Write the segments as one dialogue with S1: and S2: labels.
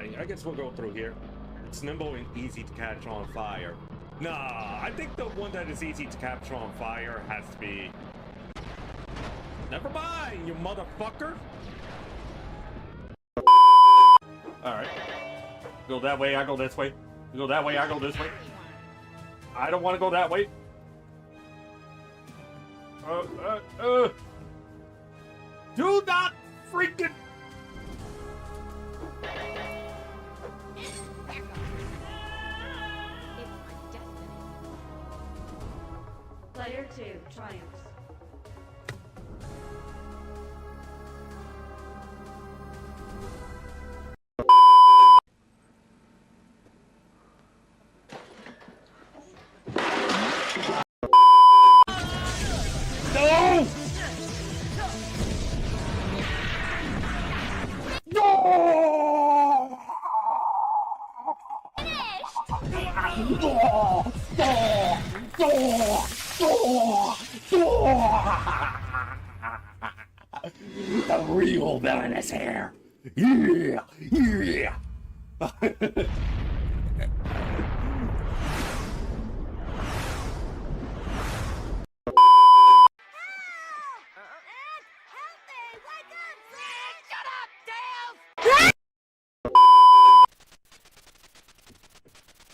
S1: fine. I guess we'll go through here. It's nimble and easy to catch on fire. Nah, I think the one that is easy to capture on fire has to be... Never mind, you motherfucker! Alright. Go that way, I go this way. You go that way, I go this way. I don't want to go that way. Do not freaking...
S2: Player 2 triumphs.
S1: No! No! The real villain is here. Yeah, yeah.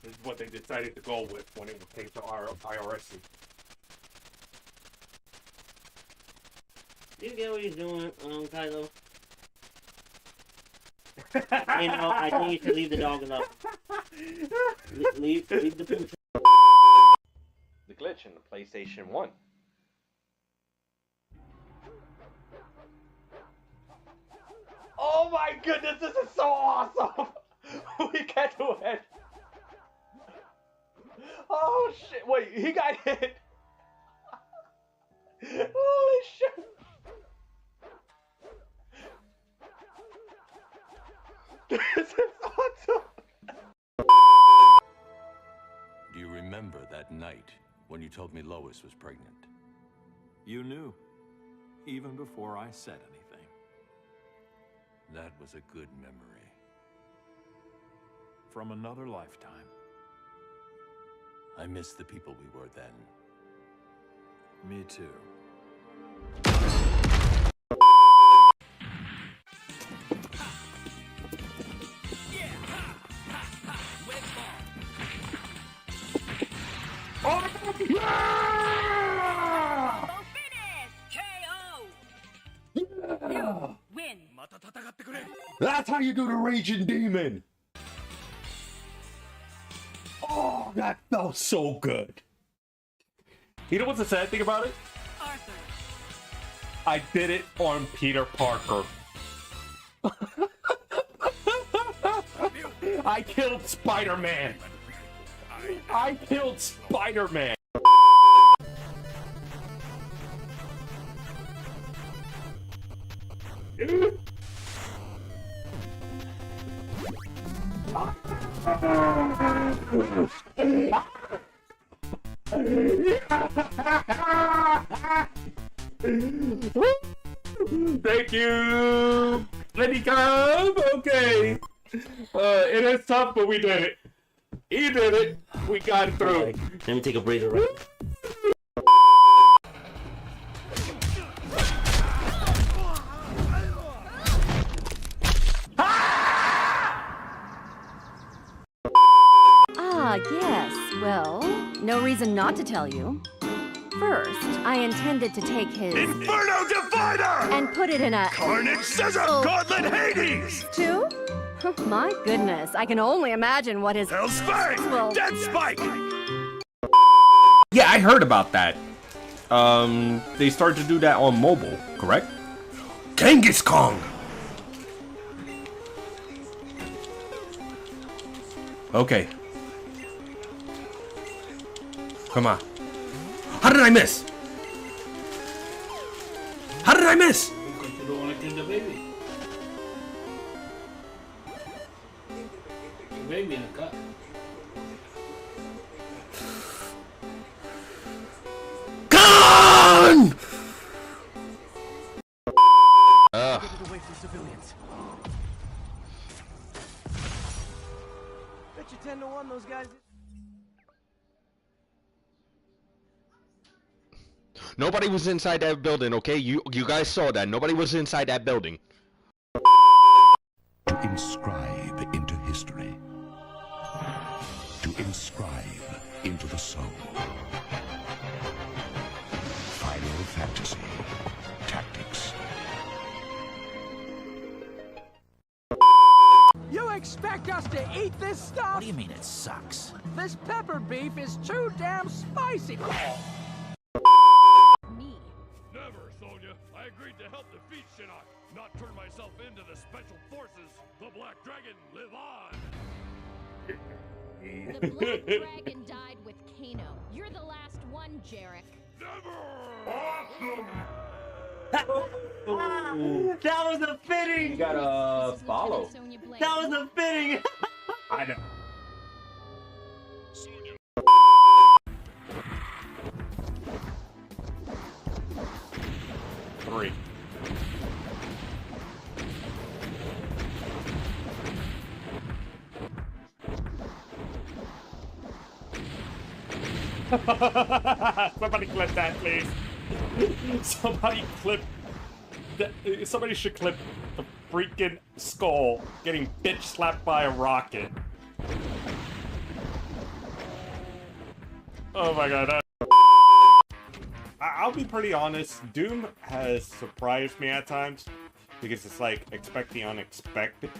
S1: This is what they decided to go with when it came to our IRS.
S3: You get what he's doing, Kylo? You know, I think you should leave the dog alone. Leave the pooch.
S4: The glitch in the PlayStation 1. Oh my goodness, this is so awesome! We can't do it! Oh shit, wait, he got hit! Holy shit! This is awesome!
S5: Do you remember that night when you told me Lois was pregnant?
S6: You knew, even before I said anything.
S5: That was a good memory.
S6: From another lifetime.
S5: I miss the people we were then.
S6: Me too.
S2: Win.
S1: That's how you do the Raging Demon! Oh, that felt so good. You know what's the sad thing about it?
S2: Arthur.
S1: I did it on Peter Parker. I killed Spider-Man. I killed Spider-Man. Thank you. Let me come. Okay. It is tough, but we did it. He did it. We got it through.
S3: Right. Let me take a breather. Right?
S7: Ah, yes. Well, no reason not to tell you. First, I intended to take his...
S5: Inferno Divider!
S7: and put it in a...
S5: Carnage Scissor!
S7: Oh.
S5: Gauntlet Hades!
S7: Two? My goodness, I can only imagine what his...
S5: Hell's Fang!
S7: Well-
S5: Dead Spike!
S1: Yeah, I heard about that. They started to do that on mobile, correct?
S5: Genghis Kong!
S1: Okay. Come on. How did I miss? How did I miss?
S3: Because you don't want to kill the baby. The baby in the cut.
S1: Gone!
S8: you 10 to 1, those guys.
S9: Nobody was inside that building, okay? You guys saw that. Nobody was inside that building.
S10: To inscribe into history. To inscribe into the soul. Final Fantasy Tactics.
S8: You expect us to eat this stuff?
S11: What do you mean it sucks?
S8: This pepper beef is too damn spicy.
S7: Me.
S5: Never, Sonya. I agreed to help defeat Shinnok, not turn myself into the Special Forces. The Black Dragon, live on!
S12: The Black Dragon died with Kano. You're the last one, Jarek.
S5: Never!
S3: That was a fitting.
S4: You gotta follow.
S3: That was a fitting.
S1: I know. Three. Somebody clip that, please. Somebody clip that. Somebody should clip the freaking skull getting bitch slapped by a rocket. Oh my god. I'll be pretty honest. Doom has surprised me at times because it's like expect the unexpected.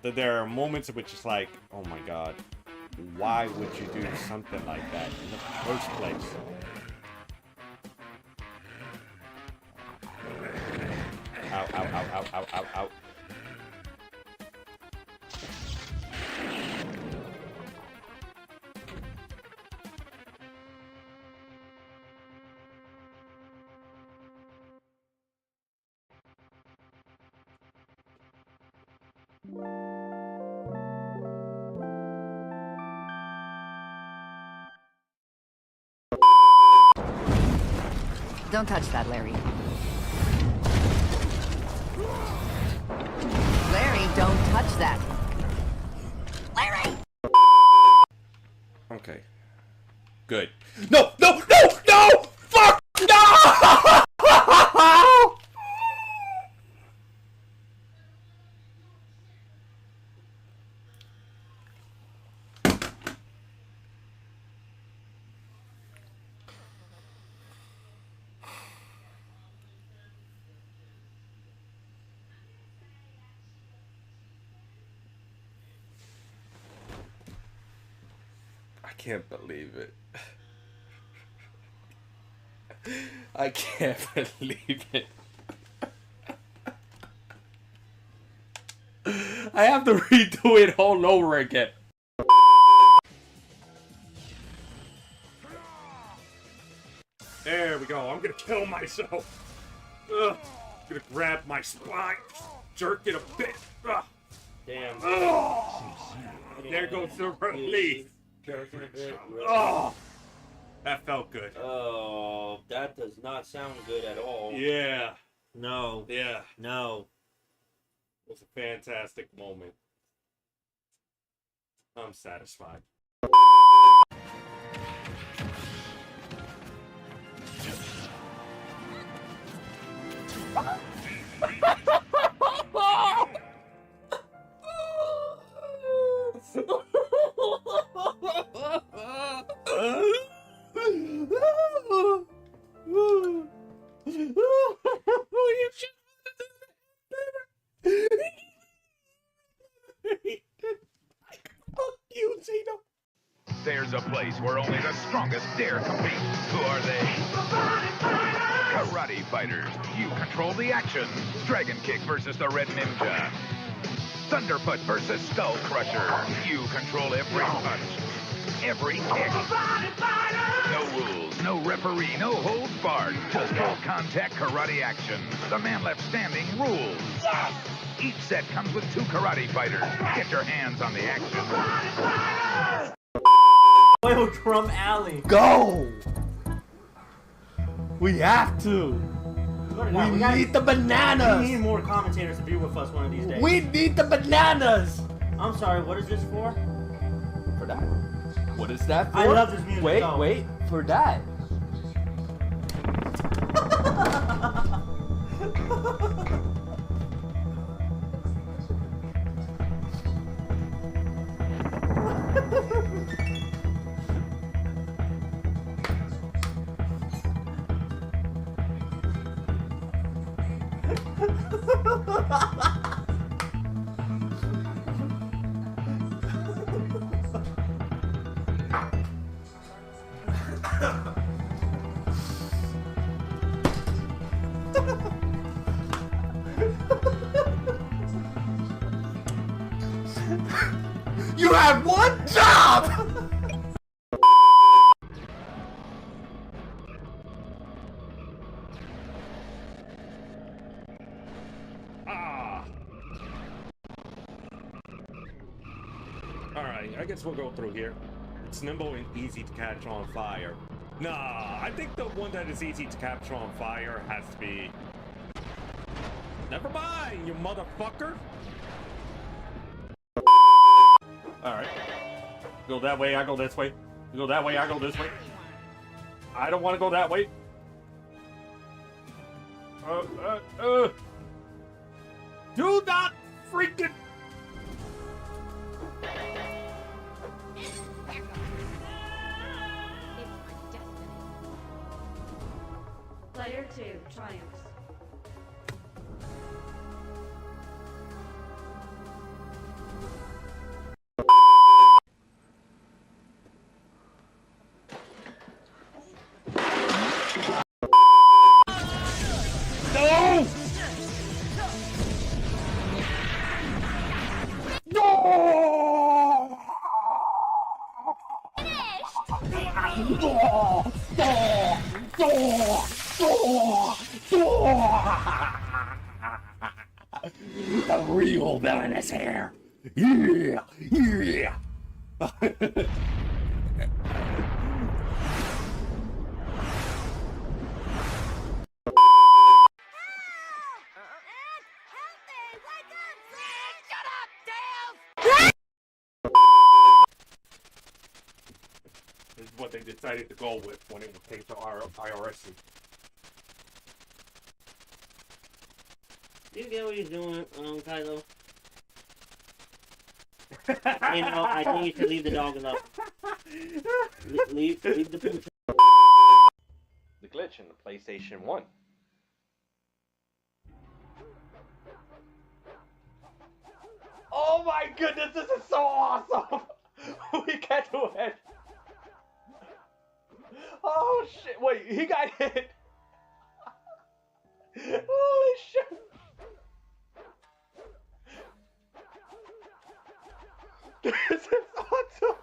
S1: That there are moments in which it's like, oh my god, why would you do something like that in the first place? Ow, ow, ow, ow, ow, ow, ow.
S7: Don't touch that, Larry. Larry, don't touch that. Larry!
S1: Okay. Good. No! No! No! No! Fuck! No! I can't believe it. I can't believe it. I have to redo it all over again. There we go. I'm gonna kill myself. Ugh. I'm gonna grab my spine, jerk it a bit. Ugh.
S3: Damn.
S1: Ugh. There goes the relief. Oh, that felt good.
S3: Oh, that does not sound good at all.
S1: Yeah.
S3: No.
S1: Yeah.
S3: No.
S1: It was a fantastic moment. I'm satisfied.
S13: There's a place where only the strongest dare compete. Who are they? Karate Fighters. You control the action. Dragon Kick versus the Red Ninja. Thunderfoot versus Skull Crusher. You control every punch, every kick. No rules, no referee, no holds barred. Just full contact karate action. The man left standing rules. Yes! Each set comes with 2 Karate Fighters. Get your hands on the action.
S3: Oil Drum Alley.
S4: Go! We have to. We need the bananas.
S3: We need more commentators to be with us one of these days.
S4: We need the bananas.
S3: I'm sorry, what is this for?
S4: For that. What is that for?
S3: I love this music.
S4: Wait, wait, for that.
S10: You had one job!
S1: Alright, I guess we'll go through here. It's nimble and easy to catch on fire. Nah, I think the one that is easy to capture on fire has to be... Never mind, you motherfucker! Alright. Go that way, I go this way. You go that way, I go this way. I don't want to go that way. Do not freaking...
S2: Player 2 triumphs.
S1: No! No!
S10: The real villain is here. Yeah, yeah.
S1: This is what they decided to go with when it came to our IRS.
S3: You get what he's doing, Kylo? You know, I think you should leave the dog alone. Leave the pooch.
S4: The glitch in the PlayStation 1. Oh my goodness, this is so awesome! We can't do it! Oh shit, wait, he got hit! Holy shit! This is awesome!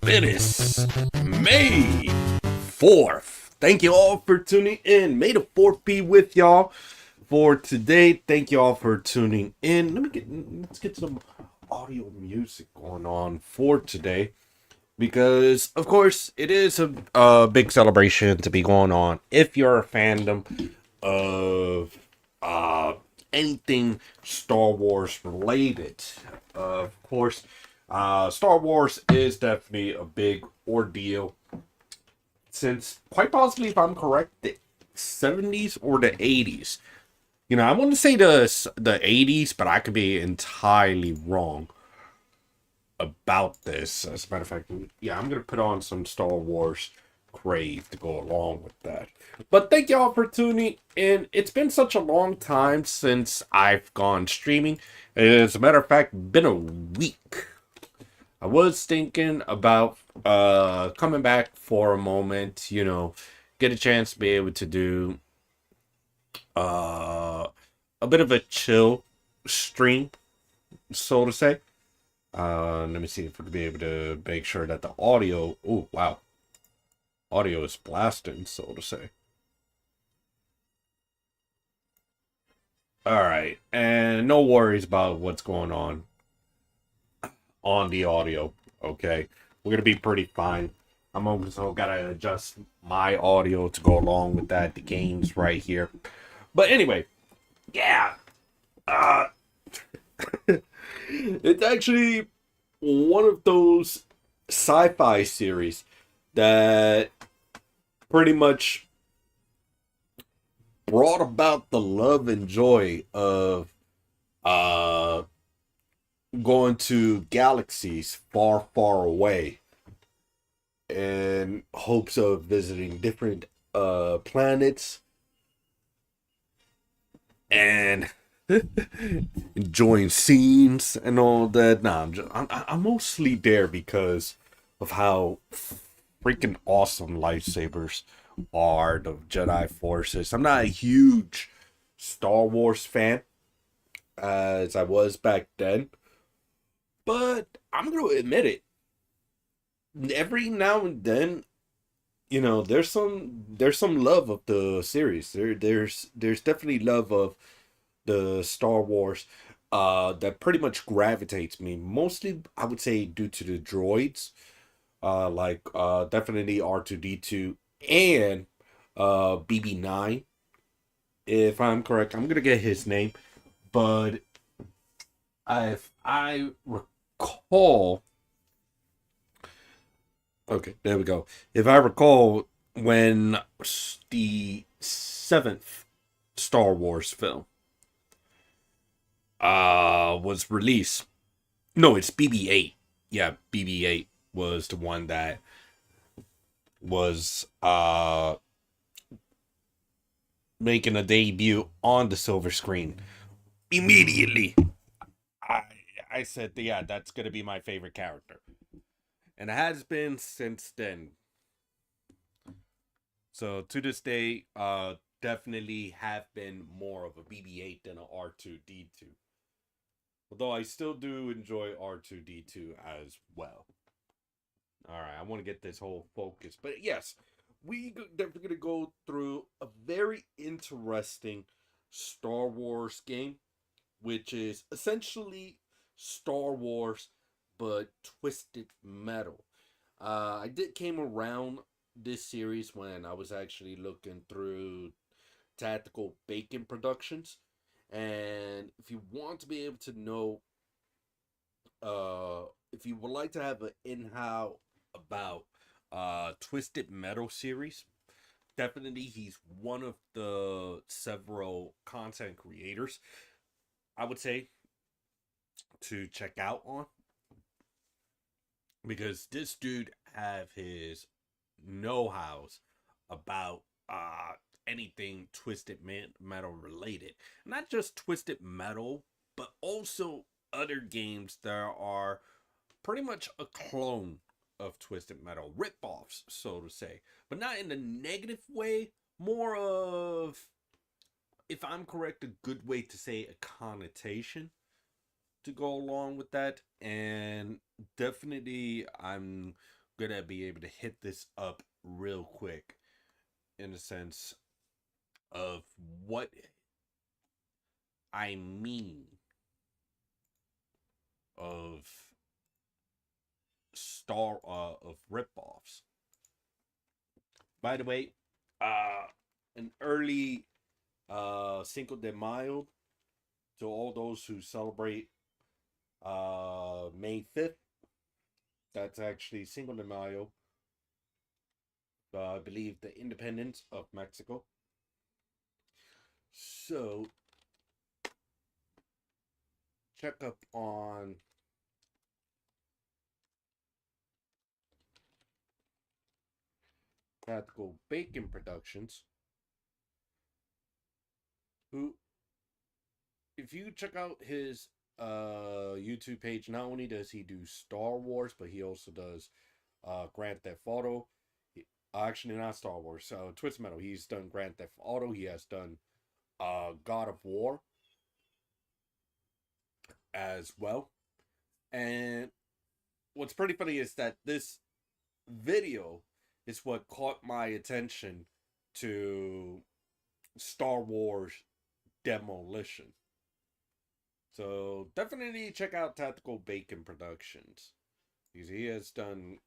S11: It is May 4th. Thank you all for tuning in. May the 4th be with y'all for today. Thank you all for tuning in. Let's get some audio music going on for today, because of course it is a big celebration to be going on if you're a fandom of anything Star Wars related. Of course, Star Wars is definitely a big ordeal since, quite possibly, if I'm correct, the 70s or the 80s. You know, I want to say the 80s, but I could be entirely wrong about this. As a matter of fact, yeah, I'm going to put on some Star Wars crave to go along with that. But thank y'all for tuning in. It's been such a long time since I've gone streaming. As a matter of fact, been a week. I was thinking about coming back for a moment, you know, get a chance to be able to do a bit of a chill stream, so to say. Let me see if we can be able to make sure that the audio. Oh wow, audio is blasting, so to say. All right, and no worries about what's going on the audio. Okay, we're gonna be pretty fine. I'm also gotta adjust my audio to go along with that. The game's right here, but anyway, yeah. It's actually one of those sci-fi series that pretty much brought about the love and joy of going to galaxies far, far away in hopes of visiting different planets and enjoying scenes and all that. Nah, I'm mostly there because of how freaking awesome lightsabers are, the Jedi forces. I'm not a huge Star Wars fan as I was back then, but I'm gonna admit it. Every now and then, you know, there's some love of the series. There's definitely love of the Star Wars that pretty much gravitates me. Mostly, I would say, due to the droids, like definitely R2D2 and BB9, if I'm correct. I'm gonna get his name, but if I recall, okay, there we go. If I recall, when the 7th Star Wars film was released, no, it's BB-8. Yeah, BB-8 was the one that was making a debut on the silver screen. Immediately, I said, yeah, that's gonna be my favorite character, and it has been since then. So to this day, definitely have been more of a BB-8 than a R2D2. Although I still do enjoy R2D2 as well. Alright, I want to get this whole focus. But yes, we're definitely going to go through a very interesting Star Wars game, which is essentially Star Wars, but twisted metal. I came around this series when I was actually looking through Tactical Bacon Productions. And if you want to be able to know, if you would like to have an in-how about Twisted Metal series, definitely he's one of the several content creators I would say to check out on, because this dude have his know-hows about anything Twisted Metal related. Not just Twisted Metal, but also other games that are pretty much a clone of Twisted Metal, rip-offs, so to say, but not in a negative way, more of, if I'm correct, a good way to say a connotation to go along with that. And definitely I'm gonna be able to hit this up real quick in the sense of what I mean of of ripoffs. By the way, an early Cinco de Mayo to all those who celebrate May 5th. That's actually Cinco de Mayo. I believe the independence of Mexico. So, check up on Tactical Bacon Productions, who, if you check out his YouTube page, not only does he do Star Wars, but he also does Grand Theft Auto. Actually, not Star Wars. Twisted Metal. He's done Grand Theft Auto. He has done God of War as well. And what's pretty funny is that this video is what caught my attention to Star Wars Demolition. So definitely check out Tactical Bacon Productions, because he has done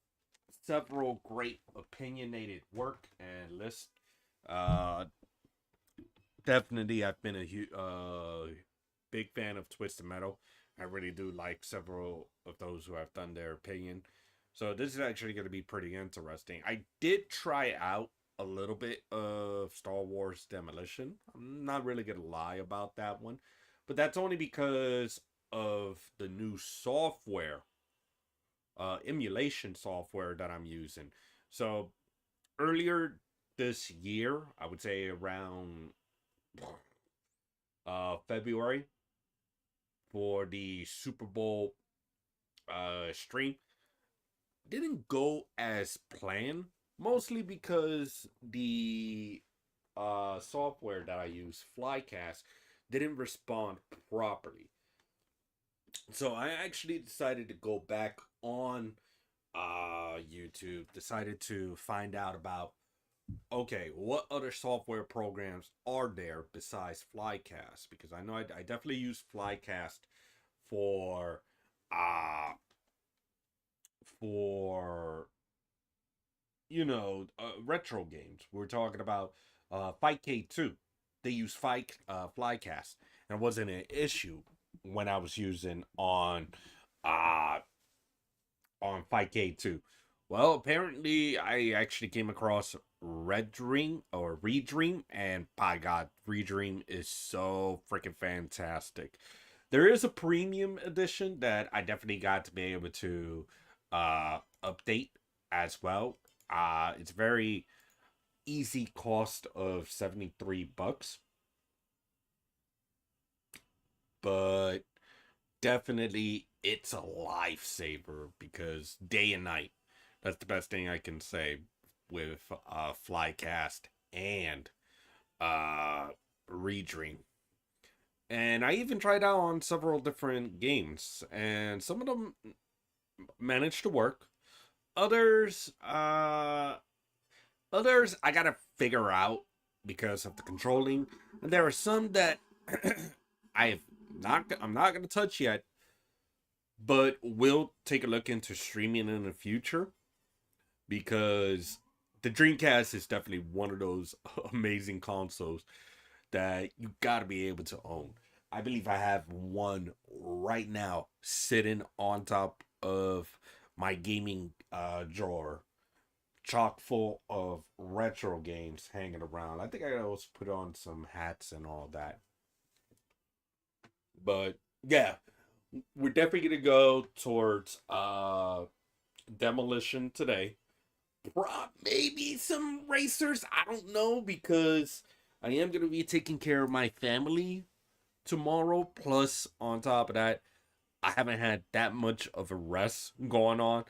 S11: several great opinionated work and lists. Definitely, I've been a big fan of Twisted Metal. I really do like several of those who have done their opinion. So this is actually going to be pretty interesting. I did try out a little bit of Star Wars Demolition. I'm not really going to lie about that one. But that's only because of the new software, emulation software that I'm using. So earlier this year, I would say around February, for the Super Bowl stream, didn't go as planned, mostly because the software that I use, Flycast, didn't respond properly. So I actually decided to go back on YouTube, decided to find out about, okay, what other software programs are there besides Flycast? Because I know I definitely use Flycast for retro games. We're talking about Fight K2. They use Flycast, and it wasn't an issue when I was using on Fight K2. Well, apparently I actually came across Redream, and by God, Redream is so freaking fantastic. There is a premium edition that I definitely got to be able to update as well. It's very easy cost of $73, but definitely it's a lifesaver, because day and night, that's the best thing I can say with Flycast and Redream. And I even tried out on several different games, and some of them managed to work. Others I gotta figure out because of the controlling. And there are some that I'm not gonna touch yet, but will take a look into streaming in the future, because the Dreamcast is definitely one of those amazing consoles that you gotta be able to own. I believe I have one right now sitting on top of my gaming drawer, chock full of retro games hanging around. I think I also put on some hats and all that. But yeah, we're definitely gonna go towards Demolition today. Maybe some racers, I don't know, because I am gonna be taking care of my family tomorrow. Plus, on top of that, I haven't had that much of a rest going on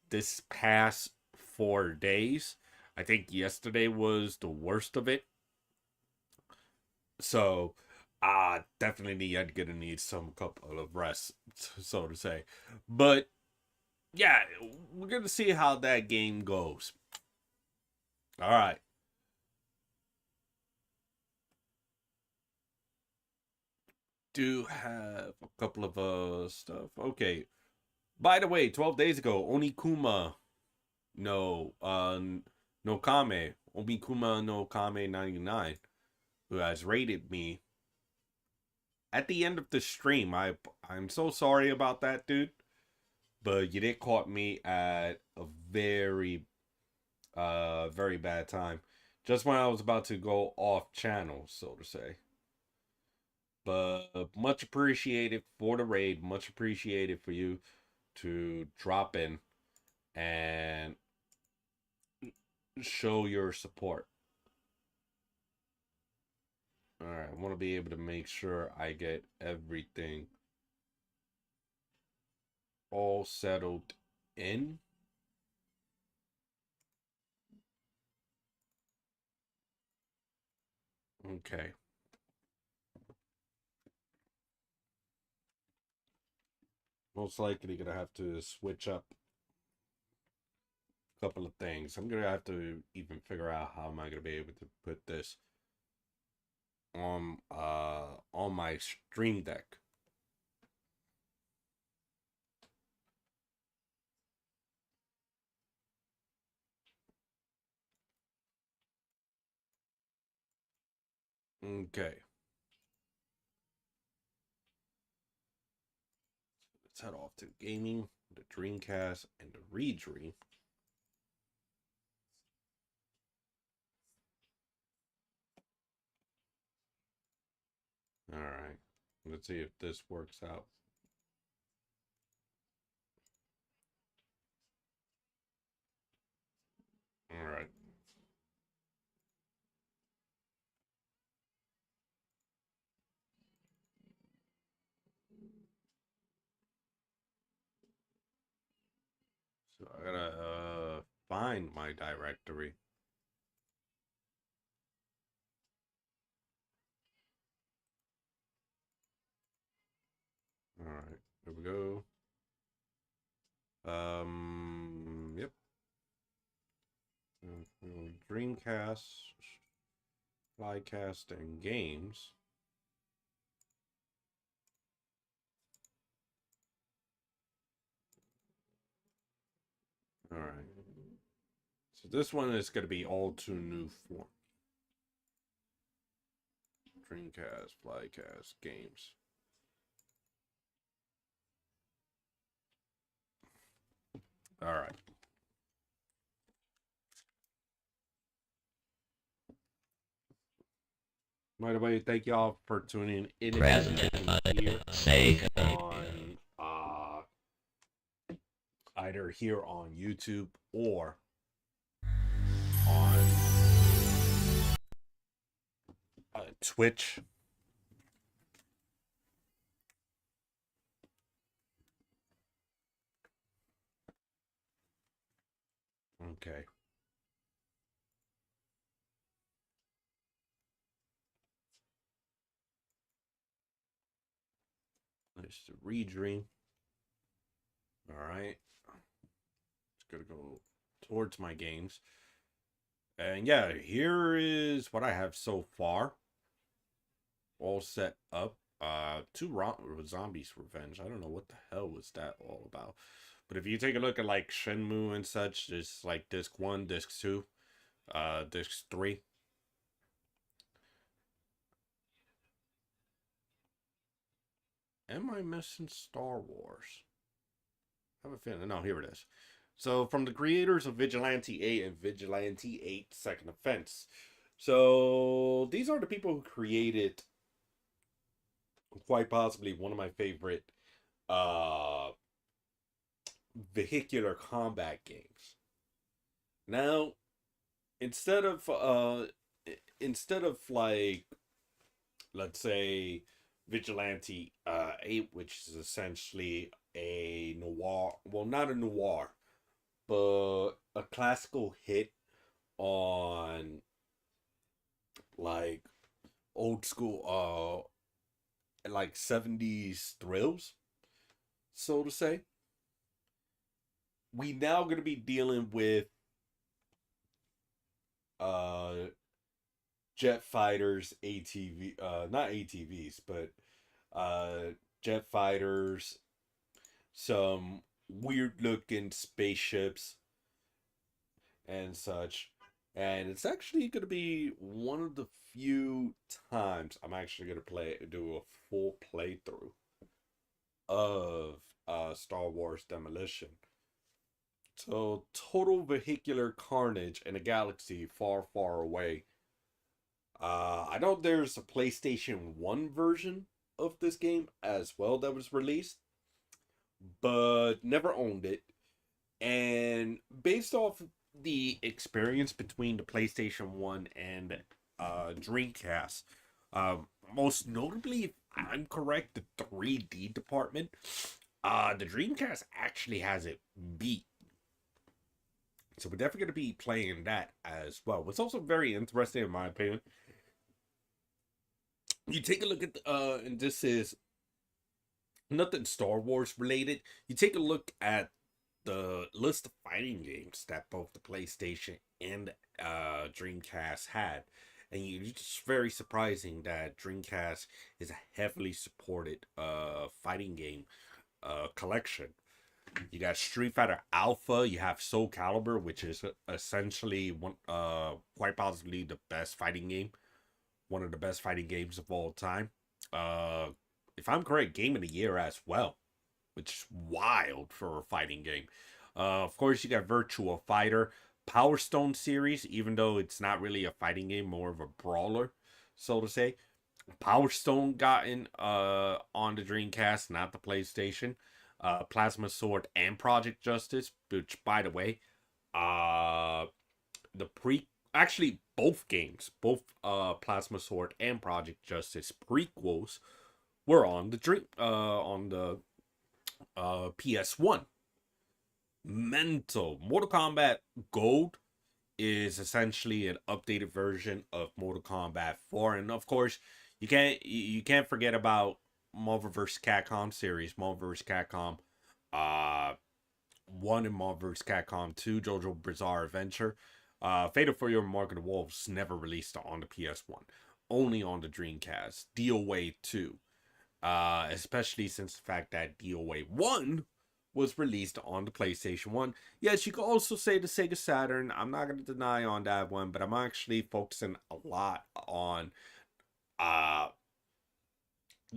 S11: this past 4 days. I think yesterday was the worst of it. So, definitely gonna need some couple of rest, so to say. But yeah, we're gonna see how that game goes. All right. Do have a couple of stuff. Okay. By the way, 12 days ago, Onikuma no Kame, Onikuma no Kame 99, who has rated me at the end of the stream. I'm so sorry about that, dude. But you did caught me at a very very bad time. Just when I was about to go off channel, so to say. But much appreciated for the raid. Much appreciated for you to drop in and show your support. Alright, I want to be able to make sure I get everything all settled in. Okay. Most likely gonna have to switch up a couple of things. I'm gonna have to even figure out how am I gonna be able to put this on my stream deck. Okay. Let's head off to gaming, the Dreamcast, and the Redream. All right. Let's see if this works out. All right. So I gotta find my directory. All right, here we go. Yep. Dreamcast, Flycast, and games. All right. So this one is going to be all too new for Dreamcast, Flycast, games. All right. By the way, thank y'all for tuning in here on either here on YouTube or on Twitch. Okay. Nice to Redream. All right. Just gonna go towards my games. And yeah, here is what I have so far. All set up. Zombies Revenge. I don't know what the hell was that all about. But if you take a look at like Shenmue and such, there's like disc 1, disc 2, disc 3. Am I missing Star Wars? I have a feeling. No, here it is. So, from the creators of Vigilante 8 and Vigilante 8 Second Offense. So, these are the people who created quite possibly one of my favorite vehicular combat games. Now, instead of like, let's say Vigilante 8, which is essentially a noir, well, not a noir, but a classical hit on like old school like 70s thrills, so to say. We now going to be dealing with jet fighters, not ATVs, but jet fighters, some weird looking spaceships and such. And it's actually going to be one of the few times I'm actually going to do a full playthrough of Star Wars Demolition. So, total vehicular carnage in a galaxy far, far away. I know there's a PlayStation 1 version of this game as well that was released, but never owned it. And based off the experience between the PlayStation 1 and Dreamcast, most notably, if I'm correct, the 3D department, the Dreamcast actually has it beat. So we're definitely going to be playing that as well. What's also very interesting, in my opinion, you take a look at and this is nothing Star Wars related. You take a look at the list of fighting games that both the PlayStation and Dreamcast had, and it's just very surprising that Dreamcast is a heavily supported fighting game collection. You got Street Fighter Alpha, you have Soul Calibur, which is essentially one quite possibly the best fighting game, one of the best fighting games of all time. If I'm correct, Game of the Year as well, which is wild for a fighting game. Of course, you got Virtua Fighter, Power Stone series, even though it's not really a fighting game, more of a brawler, so to say. Power Stone got in on the Dreamcast, not the PlayStation. Plasma Sword and Project Justice, which, by the way, actually both games, both Plasma Sword and Project Justice prequels were on the PS1. Mental. Mortal Kombat Gold is essentially an updated version of Mortal Kombat 4, and of course, you can't forget about Marvel vs. Capcom series, Marvel vs. Capcom 1 and Marvel vs. Capcom 2, JoJo Bizarre Adventure. Fatal Fury and Mark of the Wolves never released on the PS1, only on the Dreamcast. DOA 2, especially since the fact that DOA 1 was released on the PlayStation 1. Yes, you could also say the Sega Saturn. I'm not going to deny on that one, but I'm actually focusing a lot on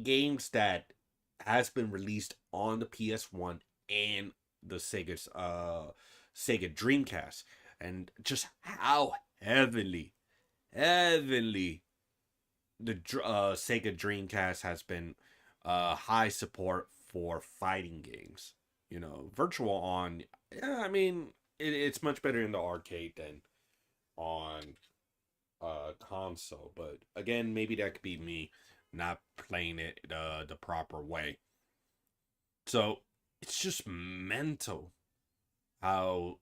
S11: games that has been released on the PS1 and the Sega Dreamcast, and just how heavily the Sega Dreamcast has been high support for fighting games. You know, Virtual On, yeah, I mean, it's much better in the arcade than on console, but again, maybe that could be me not playing it the proper way. So it's just mental how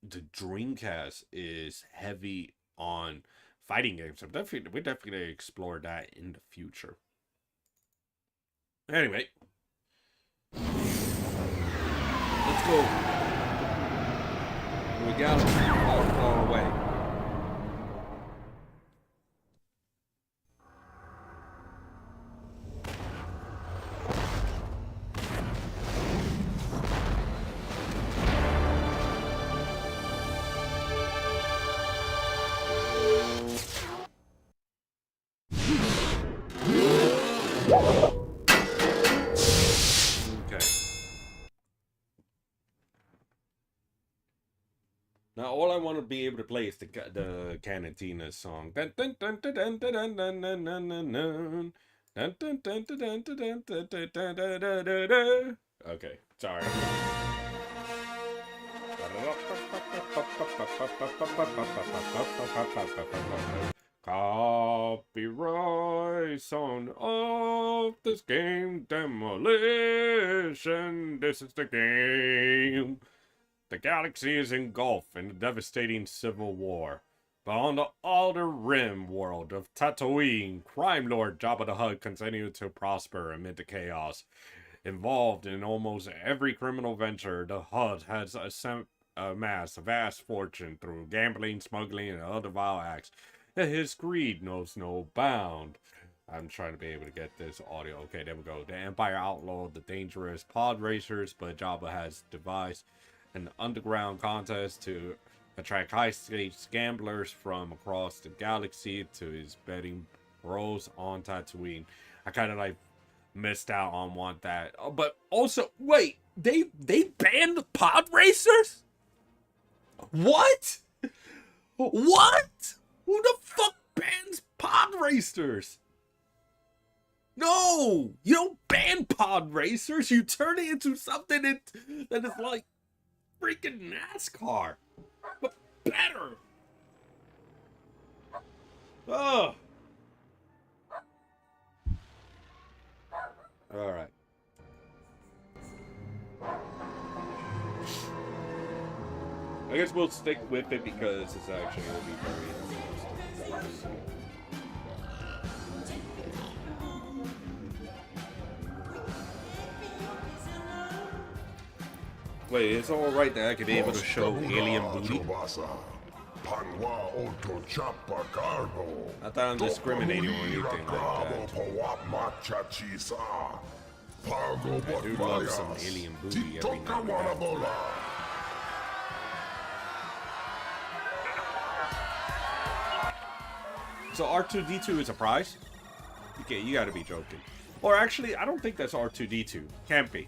S11: the Dreamcast is heavy on fighting games. We're definitely gonna explore that in the future. Anyway, let's go. We got far away. Now, all I want to be able to play is the Cantina song. Okay, sorry. Copyright sound of this game, Demolition. This is the game. The galaxy is engulfed in a devastating civil war. But on the Outer Rim world of Tatooine, crime lord Jabba the Hutt continued to prosper amid the chaos. Involved in almost every criminal venture, the Hutt has amassed a vast fortune through gambling, smuggling, and other vile acts. Yet his greed knows no bound. I'm trying to be able to get this audio. Okay, there we go. The Empire outlawed the dangerous pod racers, but Jabba has devised an underground contest to attract high-stakes gamblers from across the galaxy to his betting bros on Tatooine. I kind of like missed out on that. Oh, but also, wait, they banned pod racers? What? What? Who the fuck bans pod racers? No, you don't ban pod racers. You turn it into something that is like freaking NASCAR, but better. Oh. All right. I guess we'll stick with it because it's actually going to be very interesting. Wait, it's alright that I could be able to show alien booty? I thought I'm discriminating or anything like that. I do love some alien booty every now and then. So R2-D2 is a prize? Okay, you gotta be joking. Or actually, I don't think that's R2-D2. Can't be.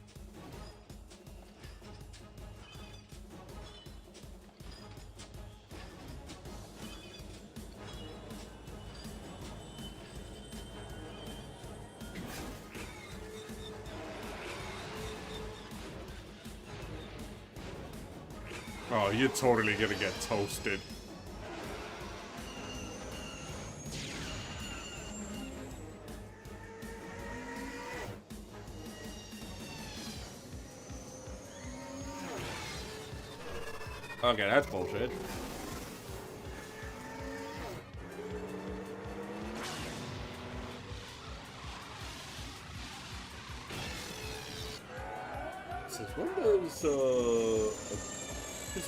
S11: Oh, you're totally gonna get toasted. Okay, that's bullshit. Since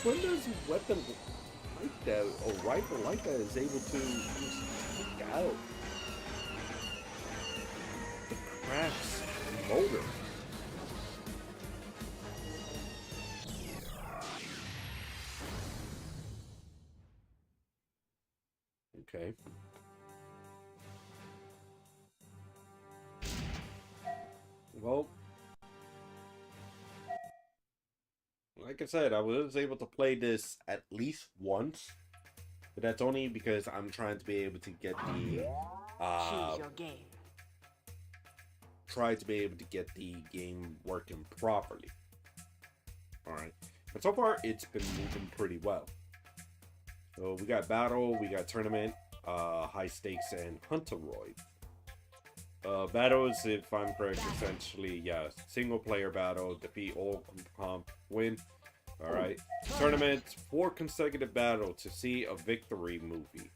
S11: when does a weapon like that, or rifle like that, is able to just take out the craft's motor? Okay. Well, like I said, I was able to play this at least once, but that's only because I'm trying to be able to get the
S8: Choose your game.
S11: try to be able to get the game working properly. Alright. But so far it's been moving pretty well. So we got battle, we got tournament, high stakes, and Hunteroid. Battles, if I'm correct, essentially, yeah, single player battle, defeat all comp, win. Alright. Tournament, 4 consecutive battles to see a victory movie.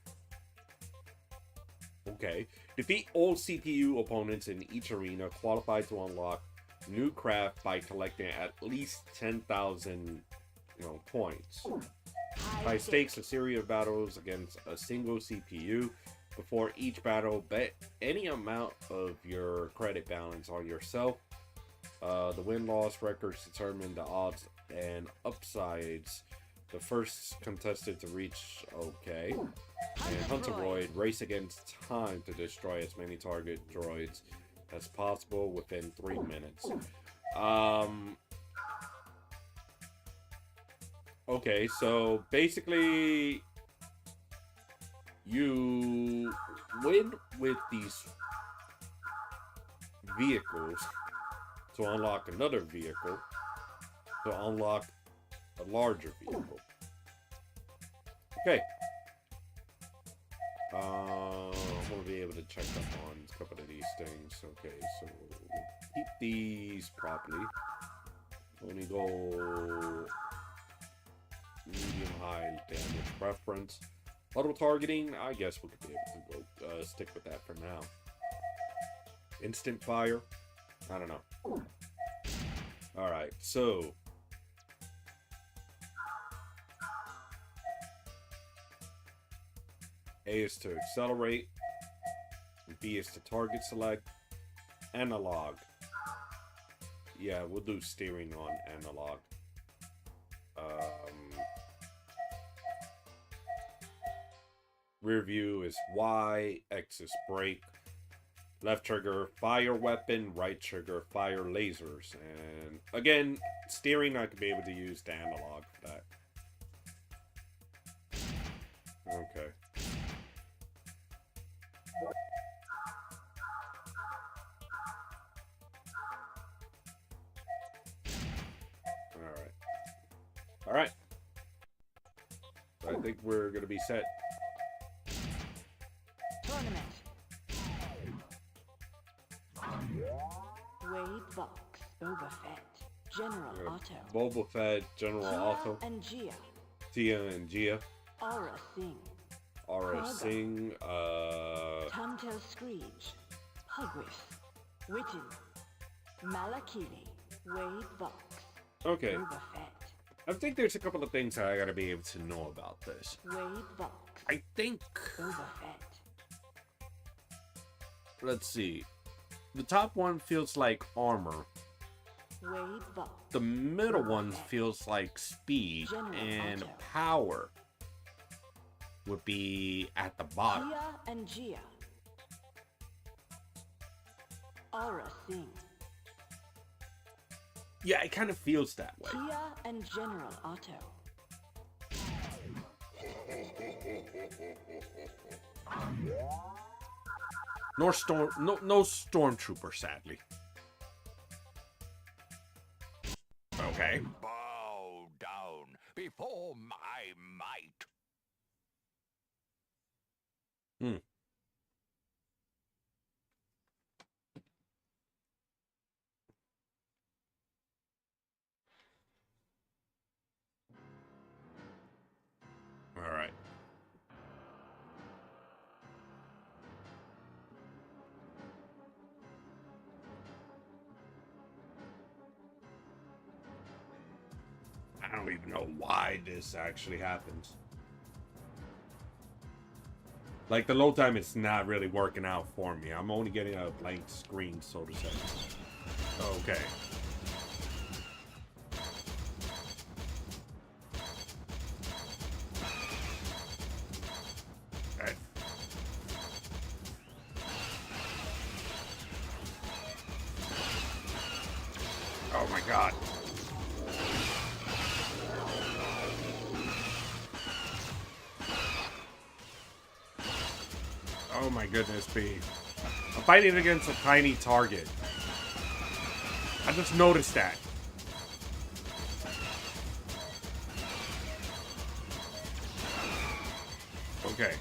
S11: Okay. Defeat all CPU opponents in each arena, qualify to unlock new craft by collecting at least 10,000 points. High stakes, a series of battles against a single CPU. Before each battle, bet any amount of your credit balance on yourself. The win-loss records determine the odds and upsides. The first contested to reach, okay. And Hunteroid, race against time to destroy as many target droids as possible within 3 minutes. Okay, so basically you win with these vehicles to unlock another vehicle to unlock a larger vehicle. Okay. I want to be able to check up on a couple of these things. Okay, so keep these properly. Only go medium-high damage preference. Auto targeting, I guess we could be able to go stick with that for now. Instant fire, I don't know. Alright, so A is to accelerate, B is to target select, analog. Yeah, we'll do steering on analog. Rear view is Y, X is brake, left trigger fire weapon, right trigger fire lasers, and again, steering I could be able to use the analog for that. Okay. Alright. I think we're gonna be set.
S2: Tournament. Wade Vox, Boba Fett, General Otto.
S11: Boba Fett, General Otto.
S2: And Gia.
S11: Tia and Gia.
S2: Aura Singh.
S11: Aura
S2: Praga.
S11: Singh,
S2: Tumtel Screech. Hugwith. Witten. Malakili. Wade Vox.
S11: Okay.
S2: Boba Fett.
S11: I think there's a couple of things that I gotta be able to know about this.
S2: Wade Bulk.
S11: I think...
S2: Boba Fett.
S11: Let's see. The top one feels like armor.
S2: Wade Bulk.
S11: The middle one feels like speed.
S2: General
S11: And
S2: Auto.
S11: power would be at the bottom.
S2: Gia and Gia. Aura Singh.
S11: Yeah, it kind of feels that way.
S2: Gia and General Otto.
S11: No stormtrooper, sadly. Okay.
S13: Bow down before my might.
S11: Hmm. All right. I don't even know why this actually happens. Like, the load time is not really working out for me. I'm only getting a blank screen, so to say. Okay. Okay. Oh my god. Oh my goodness, B. I'm fighting against a tiny target. I just noticed that. Okay.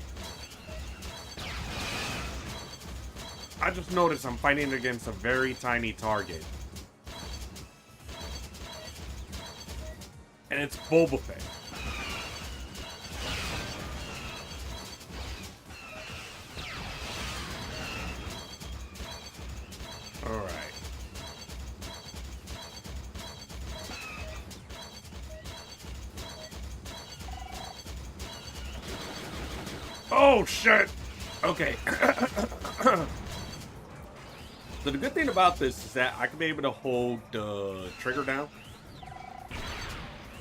S11: I just noticed I'm fighting against a very tiny target. And it's Boba Fett. Alright. Oh, shit! Okay. So the good thing about this is that I can be able to hold the trigger down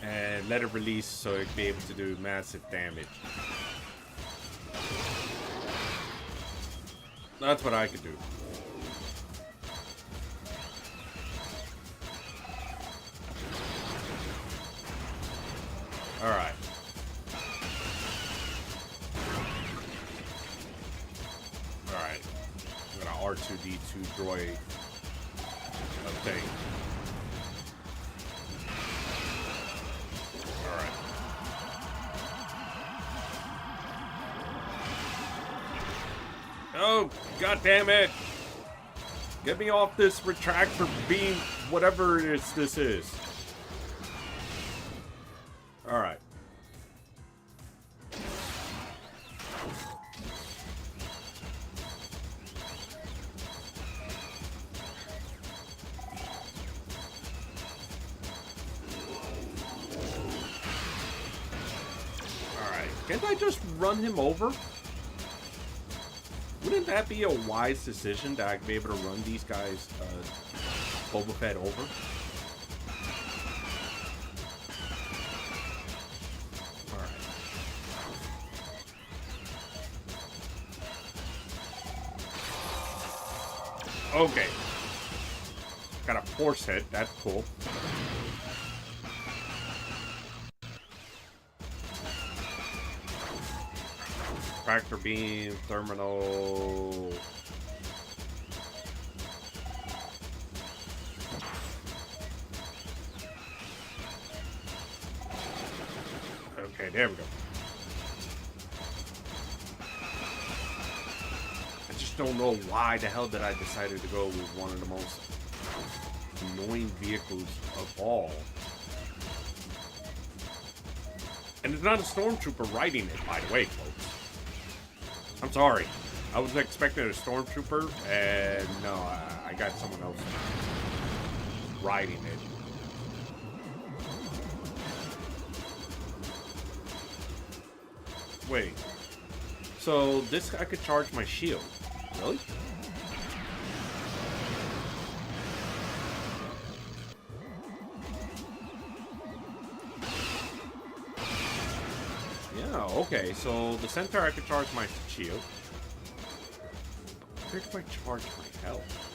S11: and let it release so it can be able to do massive damage. That's what I could do. Alright. Alright. I'm gonna R2-D2 droid a thing. Alright. Oh, god damn it! Get me off this retractor beam, whatever it is this is. Alright. Alright. Can't I just run him over? Wouldn't that be a wise decision that I could be able to run these guys, Boba Fett over? Okay. Got a force hit. That's cool. Tractor beam, terminal. Okay, there we go. Don't know why the hell did I decided to go with one of the most annoying vehicles of all. And it's not a stormtrooper riding it, by the way, folks. I'm sorry. I was expecting a stormtrooper, and no, I got someone else riding it. Wait. So this I could charge my shield. Really? Yeah, okay. So the center I could charge my shield. Where do I charge my health?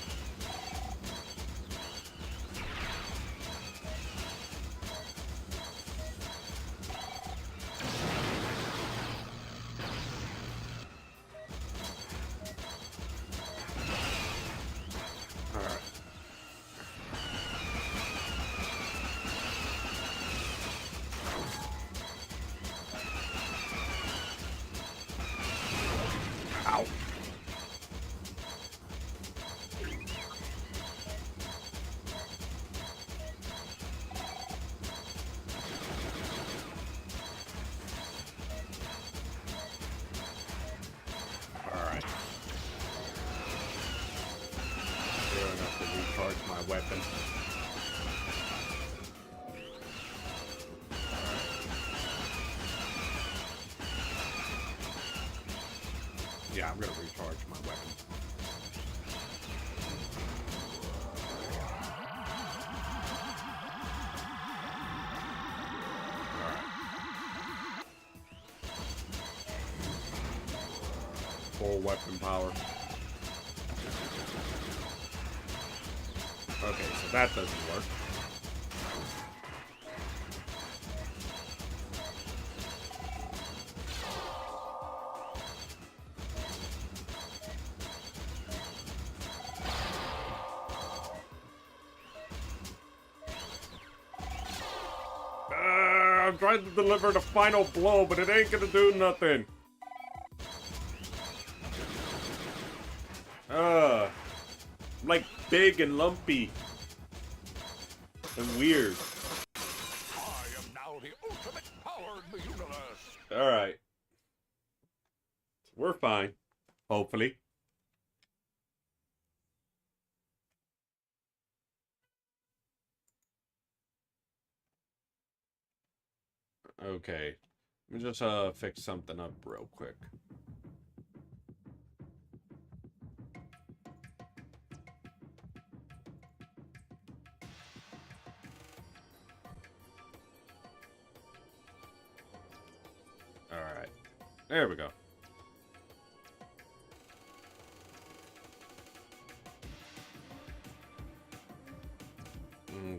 S11: Weapon. Yeah, I'm gonna recharge my weapon. Alright. Full weapon power. Okay, so that doesn't work. I'm trying to deliver the final blow, but it ain't gonna do nothing. Like big and lumpy and weird.
S13: I am now the ultimate power in the universe.
S11: All right, we're fine, hopefully. Okay, let me just fix something up real quick. Alright. There we go.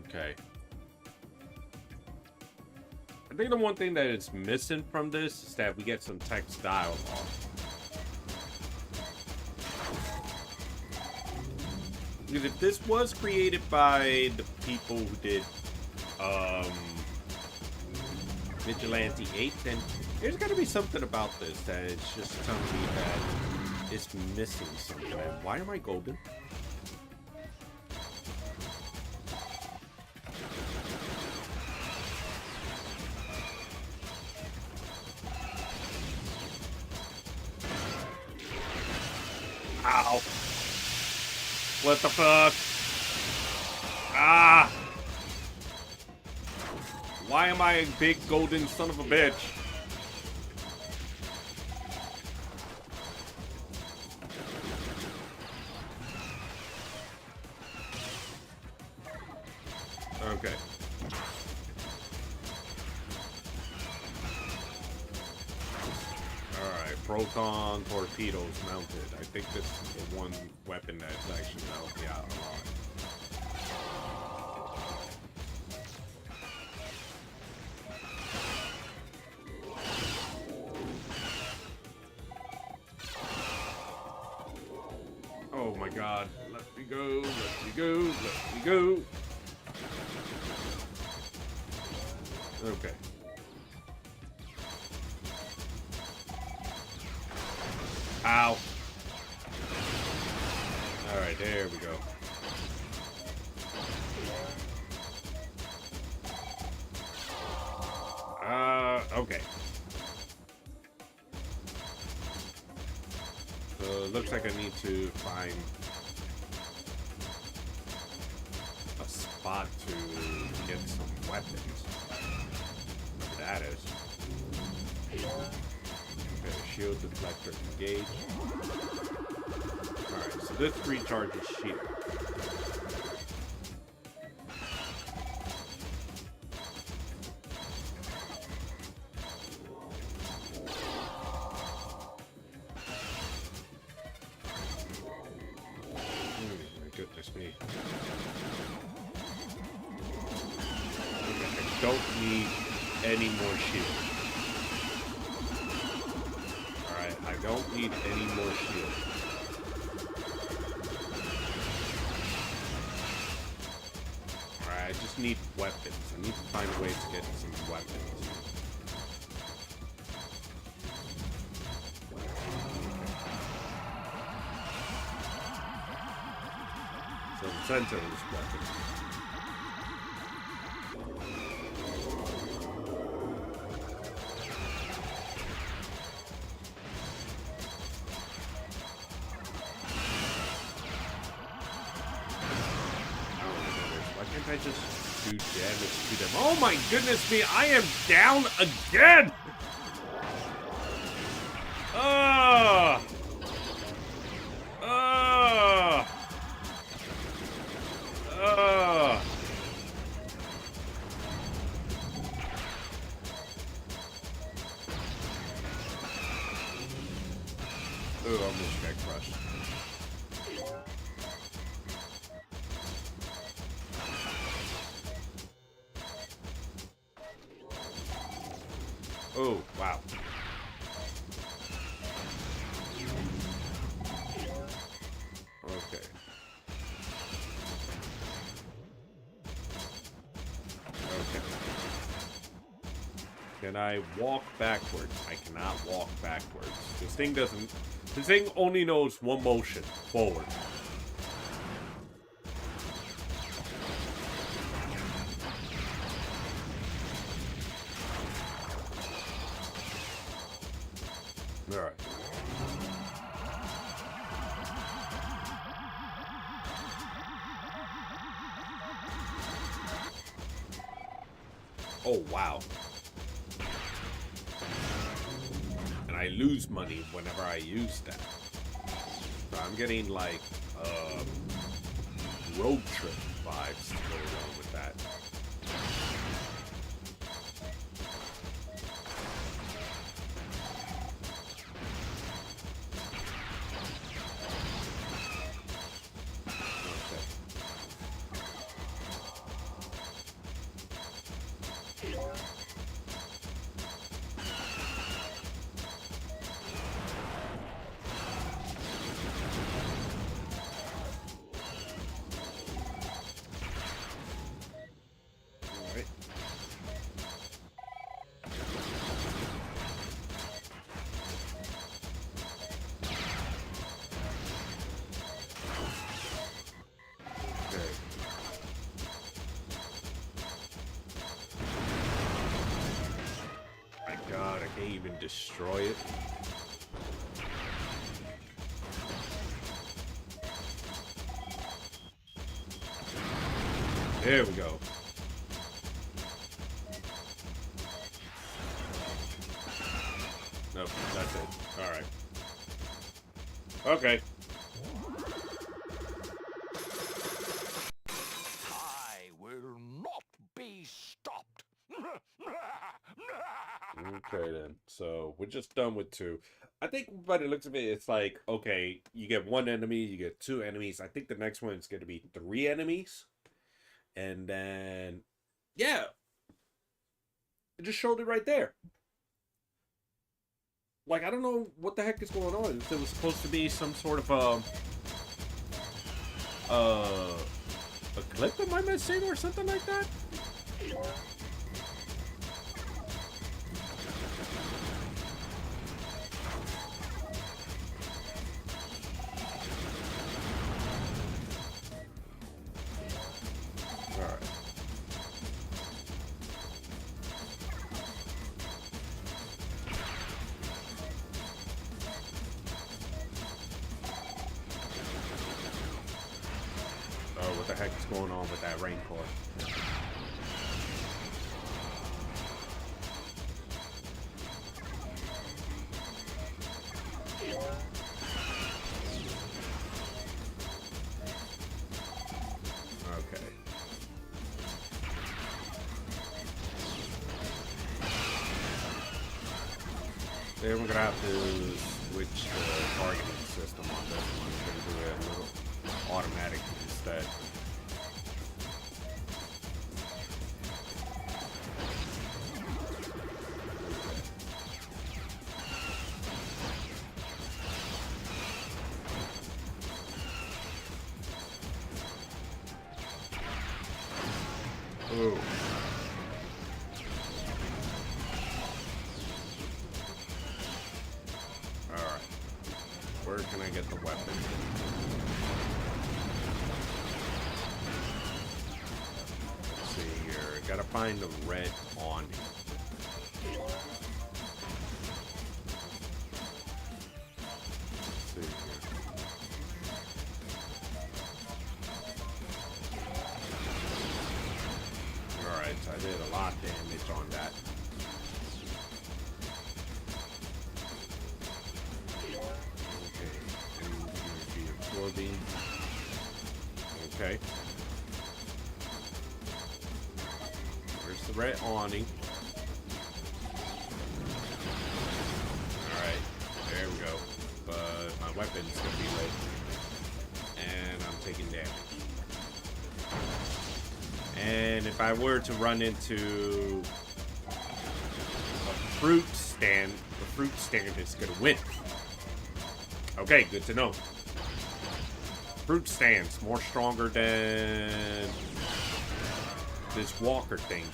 S11: Okay. I think the one thing that is missing from this is that we get some text dialogue. Because if this was created by the people who did Vigilante 8, then there's got to be something about this that it's just telling me that it's missing something. And why am I golden? Ow. What the fuck? Ah! Why am I a big golden son of a bitch? Okay. Alright, proton torpedoes mounted. I think this is the one weapon that's actually helped me out a lot. Oh my god. Let me go, let me go, let me go. Okay. Ow. Alright, there we go. Okay. So it looks like I need to find a spot to get some weapons. Whatever that is. Okay, shield deflector engaged. Alright, so this recharges shield. Goodness me. Okay, I don't need any more shield. Alright, I don't need any more shield. Alright, I just need weapons. I need to find a way to get some weapons. So the center of this weapon. Why can't I just do damage to them? Oh my goodness me, I am down again! Ugh! Ugh! Ugh! Ooh, I almost got crushed. Oh, wow. Okay. Okay. Can I walk backwards? I cannot walk backwards. This thing doesn't... This thing only knows one motion. Forward. Alright. Oh, wow. And I lose money whenever I use that. So I'm getting, like, road trip vibes going on with that. Even destroy it. There we go. Nope, that's it. All right. Okay.
S5: I will not be stopped.
S11: Okay then, so we're just done with 2. I think by the looks of it, it's like, okay, you get 1 enemy, you get 2 enemies. I think the next one is going to be 3 enemies. And then, yeah. It just showed it right there. Like, I don't know what the heck is going on. If it was supposed to be some sort of, a clip, am I missing, or something like that? What the heck is going on with that rain core?
S1: Then we're gonna have to switch the targeting system on this one. We're gonna do it a little automatic instead. Ooh. Alright. Where can I get the weapon? Let's see here. Gotta find the red awning. Let's see here. Alright, so I did a lot of damage on that. Absorbing. Okay. Where's the red awning? Alright, there we go. But my weapon's gonna be lit. And I'm taking damage. And if I were to run into a fruit stand, the fruit stand is gonna win. Okay, good to know. Fruit stands more stronger than this walker thingy.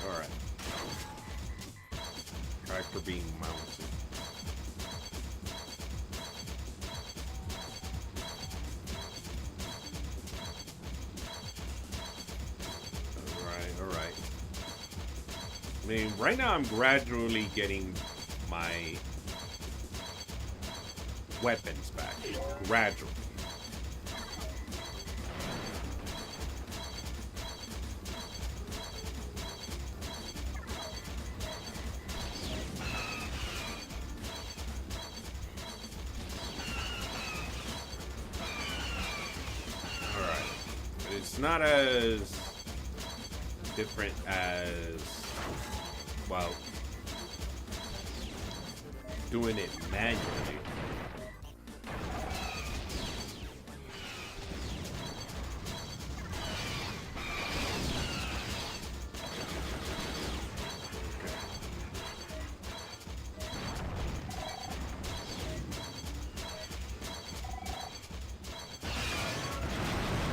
S1: Alright. Tractor being mounted. Alright. I mean, right now I'm gradually getting my weapons back. Gradually. Alright. It's not as different as, well, doing it manually.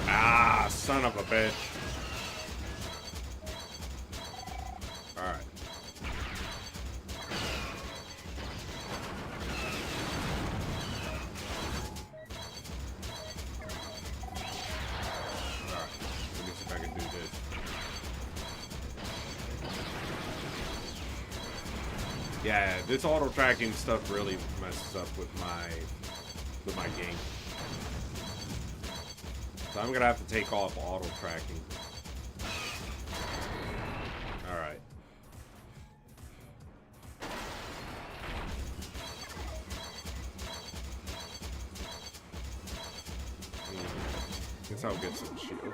S1: Ah, son of a bitch. Alright. Alright. Let me see if I can do this. Yeah, this auto tracking stuff really messes up with my game. So I'm gonna have to take off auto tracking. Alright. Guess I'll get some shield.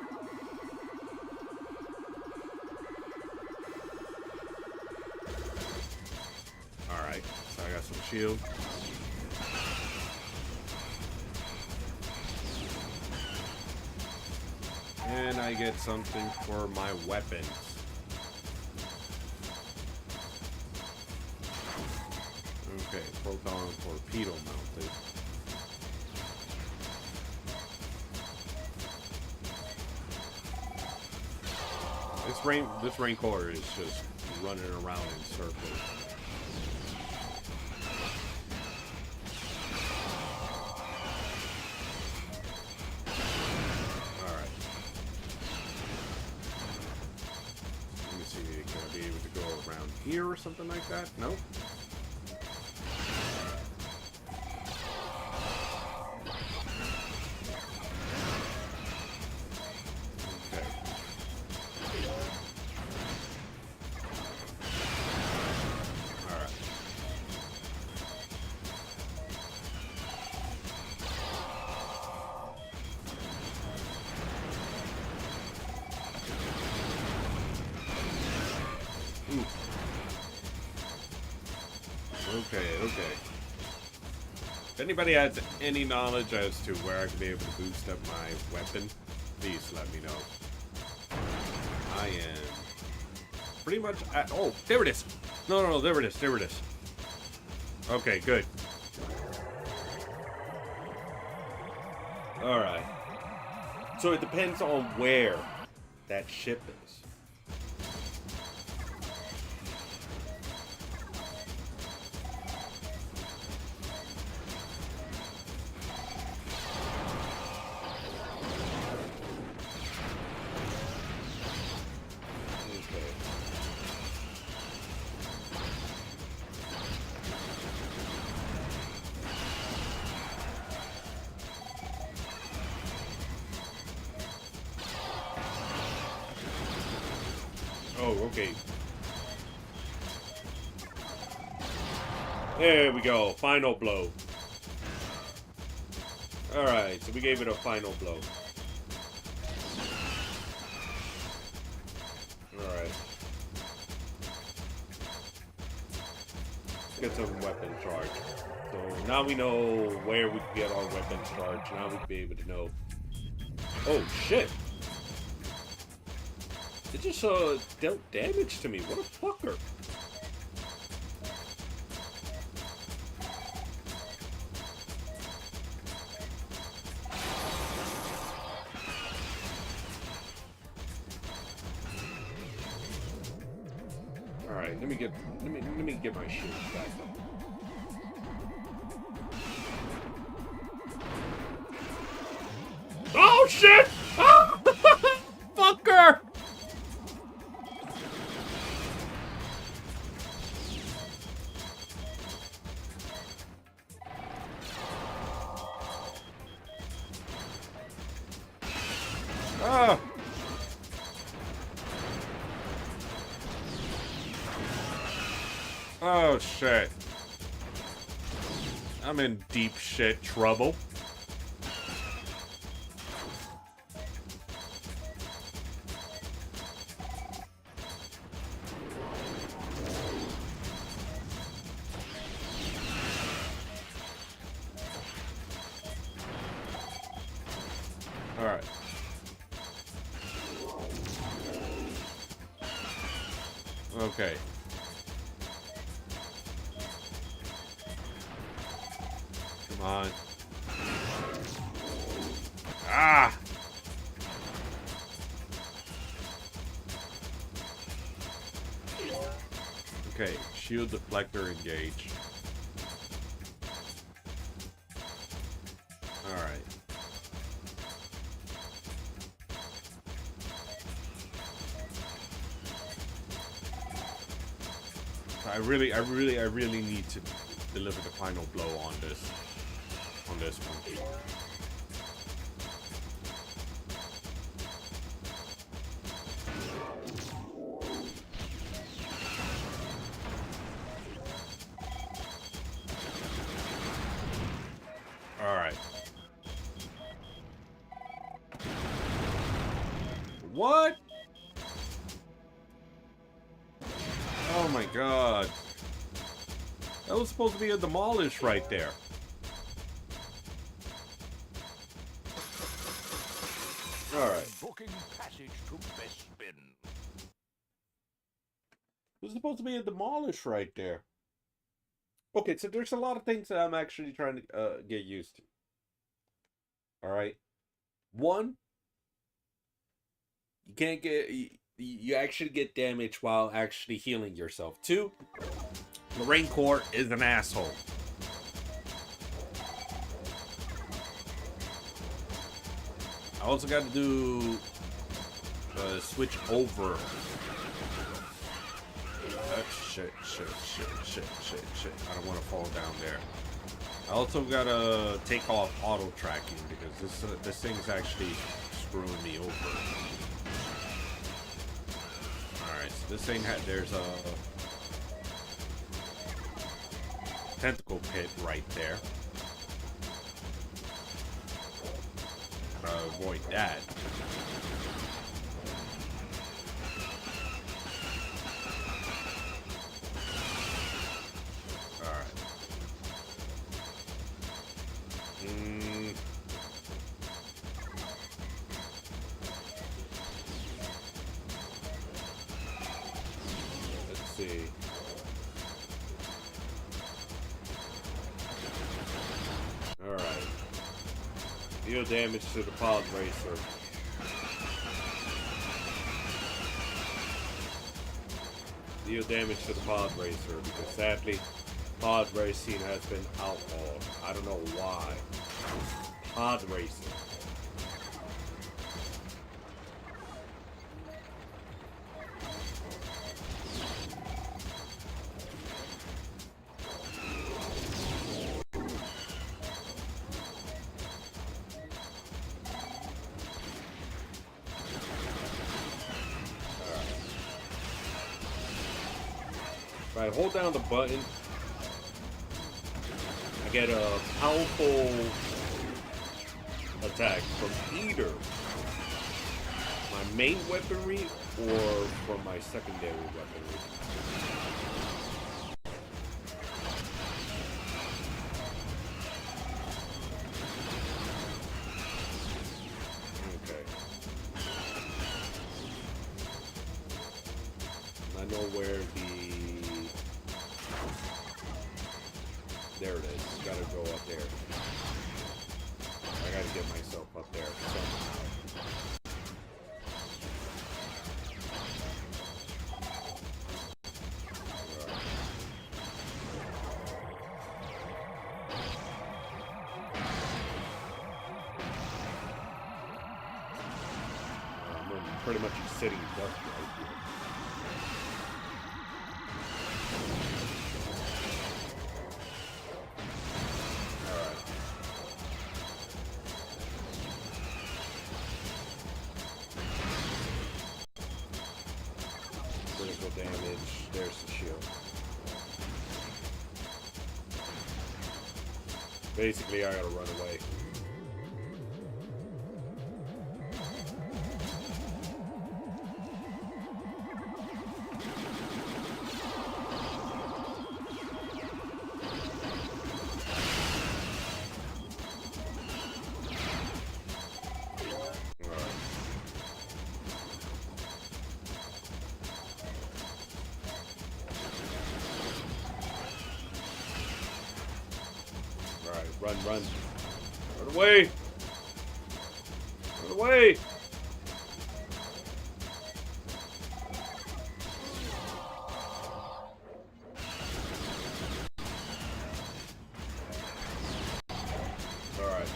S1: Alright, so I got some shield. And I get something for my weapons. Okay, proton torpedo mounted. This Rancor is just running around in circles. Alright. Let me see, can I be able to go around here or something like that? Nope. Okay, okay. If anybody has any knowledge as to where I can be able to boost up my weapon, please let me know. I am pretty much at... Oh, there it is! No, there it is, there it is. Okay, good. Alright. So it depends on where that ship is. Oh, okay. There we go. Final blow. Alright, so we gave it a final blow. Alright. Let's get some weapon charge. So now we know where we can get our weapon charge. Now we can be able to know. Oh, shit. It just dealt damage to me. What a fucker. All right, let me get my shield back up. Oh shit! Oh! Fucker! Oh. Oh shit. I'm in deep shit trouble. All right. Okay. Come on. Ah! Okay, shield deflector engage. Alright. I really need to deliver the final blow on this one. All right. What? Oh my god. That was supposed to be a demolish right there. Alright.
S13: Booking passage to Best Spin.
S1: It was supposed to be a demolish right there. Okay, so there's a lot of things that I'm actually trying to get used to. Alright. One, you can't get... You actually get damage while actually healing yourself. Two, the Rancor is an asshole. I also got to do switch over. Shit. I don't want to fall down there. I also got to take off auto tracking because this thing's actually screwing me over. Alright, so this thing there's a tentacle pit right there. Gotta avoid that. Alright. see. Alright. Deal damage to the pod racer. Deal damage to the pod racer, because sadly, pod racing has been outlawed. I don't know why. Pod racing. Right, hold down the button. I get a powerful attack from either my main weaponry or from my secondary weaponry. Okay. I know where the... There it is. Gotta go up there. I gotta get myself up there somehow. I'm pretty much sitting duck right here. Damage. There's the shield. Basically, I gotta run away. Run, run. Run away! Run away! Alright.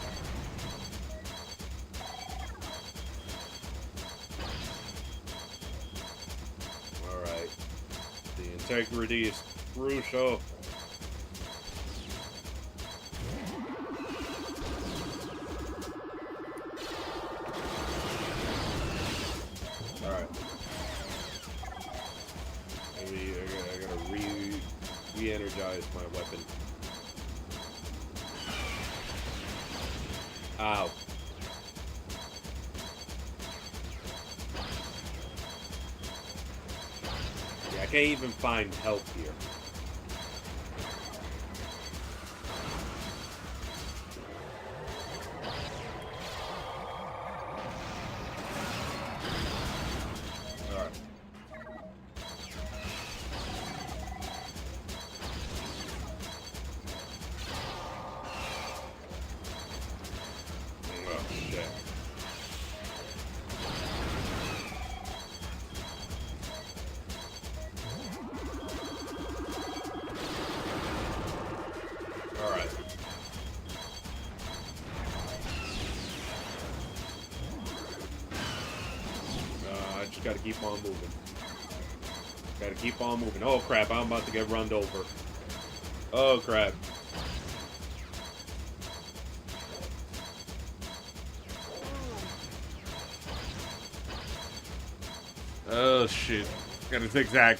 S1: Alright. The integrity is crucial. Re-energize my weapon. Ow. Yeah, I can't even find help here. Alright. I just gotta keep on moving. Gotta keep on moving. Oh crap, I'm about to get runned over. Oh crap. Oh shit. Gotta zigzag.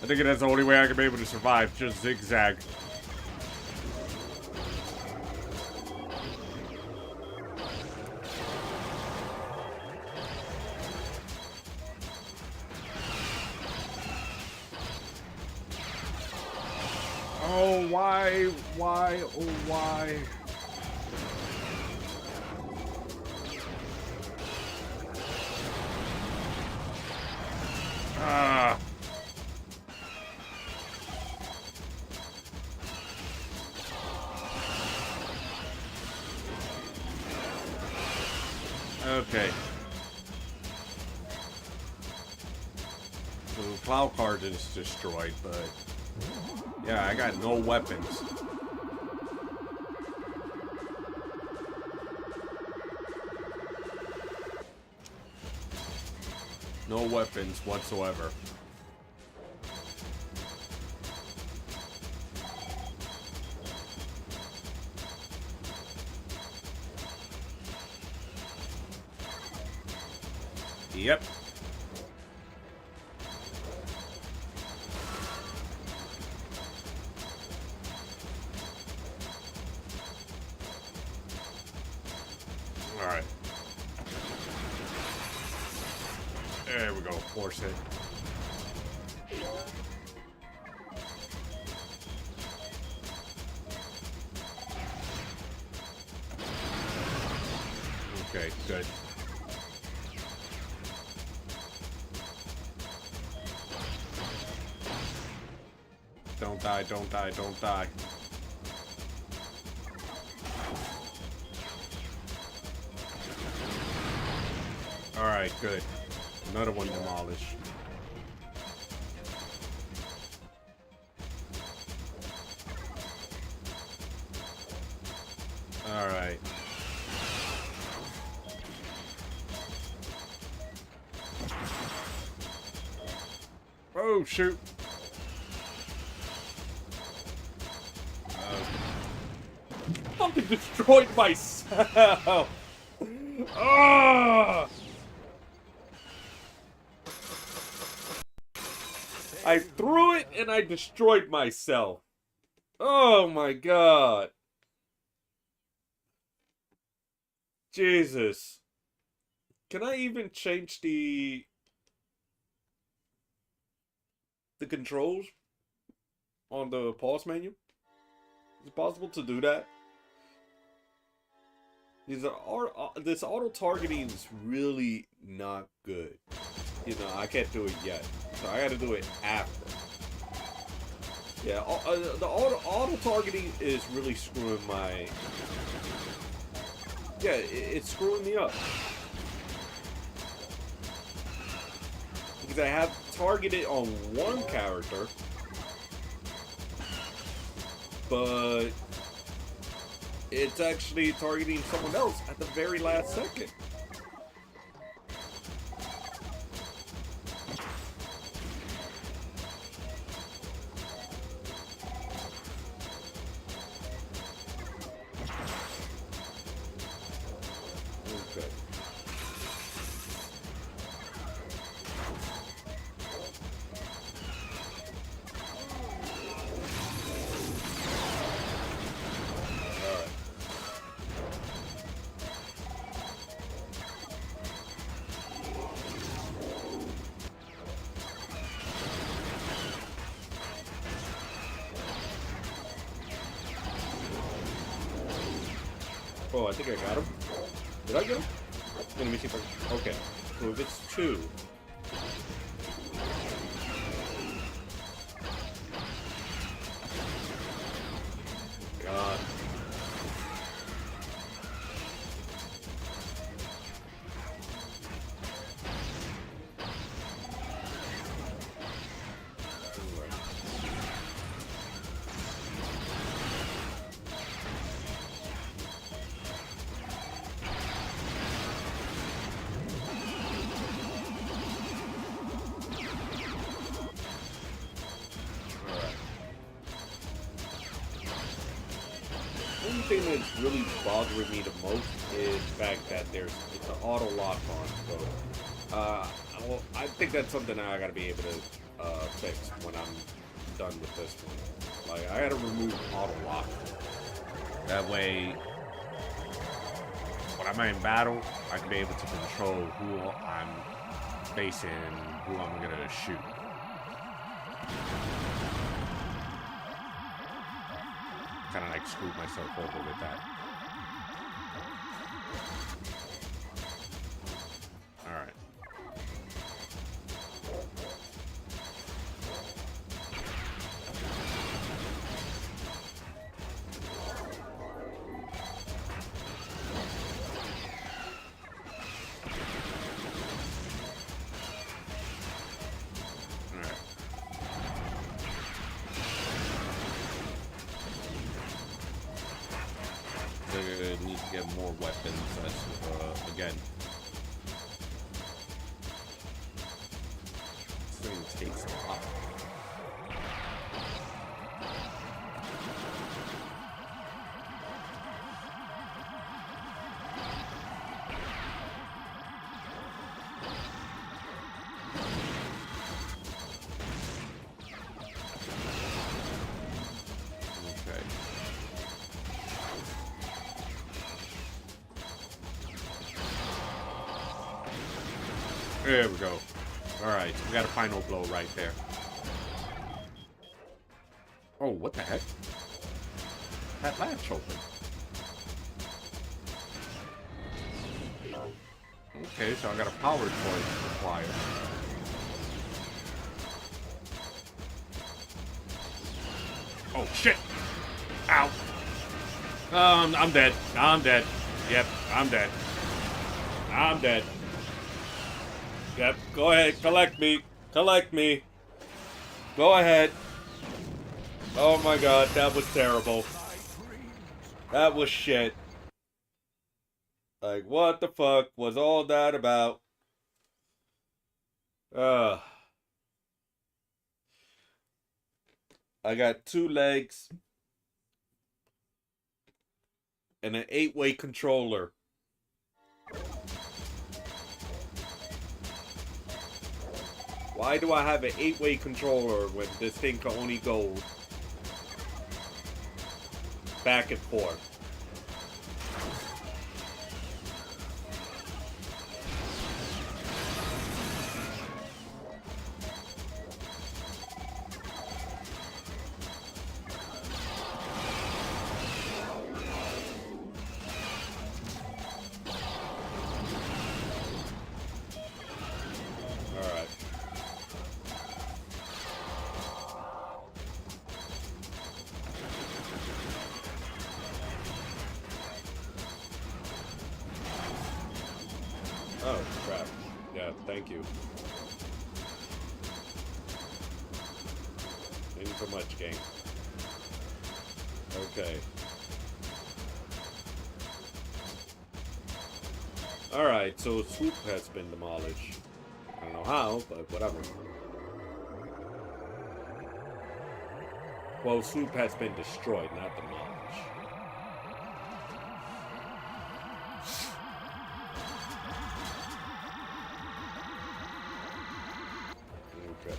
S1: I think that's the only way I can be able to survive. Just zigzag. Oh, why? Why? Oh, why? Ah.
S11: Okay. The cloud card is destroyed, but yeah, I got no weapons. No weapons whatsoever. Yep. All right. There we go. Force it. Okay, good. Don't die, don't die, don't die. Alright, good. Another one demolished. Alright. Oh, shoot. I destroyed myself. Ah! I threw it and I destroyed myself. Oh my god. Jesus. Can I even change the controls on the pause menu? Is it possible to do that? This auto targeting is really not good. You know, I can't do it yet, so I got to do it after. Yeah, the auto targeting is really screwing my. Yeah, it's screwing me up because I have targeted on one character, but it's actually targeting someone else at the very last second. Okay. Oh, I think I got him. Did I get him? Let me see if I can. Okay. So if it's 2. God. The only thing that's really bothering me the most is the fact that it's an auto lock on. So, well, I think that's something I gotta be able to fix when I'm done with this one. Like, I gotta remove auto lock. That way, when I'm in battle, I can be able to control who I'm facing and who I'm gonna shoot. Kind of like screwed myself over with that. All right. get more weapons as, again. This thing takes a lot. There we go. Alright, we got a final blow right there. Oh, what the heck? That latch open. Okay, so I got a power choice required. Oh, shit! Ow! I'm dead. I'm dead. Yep, I'm dead. I'm dead. Yep, go ahead, collect me. Collect me. Go ahead. Oh my god, that was terrible. That was shit. Like, what the fuck was all that about? I got 2 legs and an 8-way controller. Why do I have an 8-way controller when this thing can only go back and forth? Oh, crap. Yeah, thank you. Thank you so much, gang. Okay. Alright, so Swoop has been demolished. I don't know how, but whatever. Well, Swoop has been destroyed, not demolished. Okay.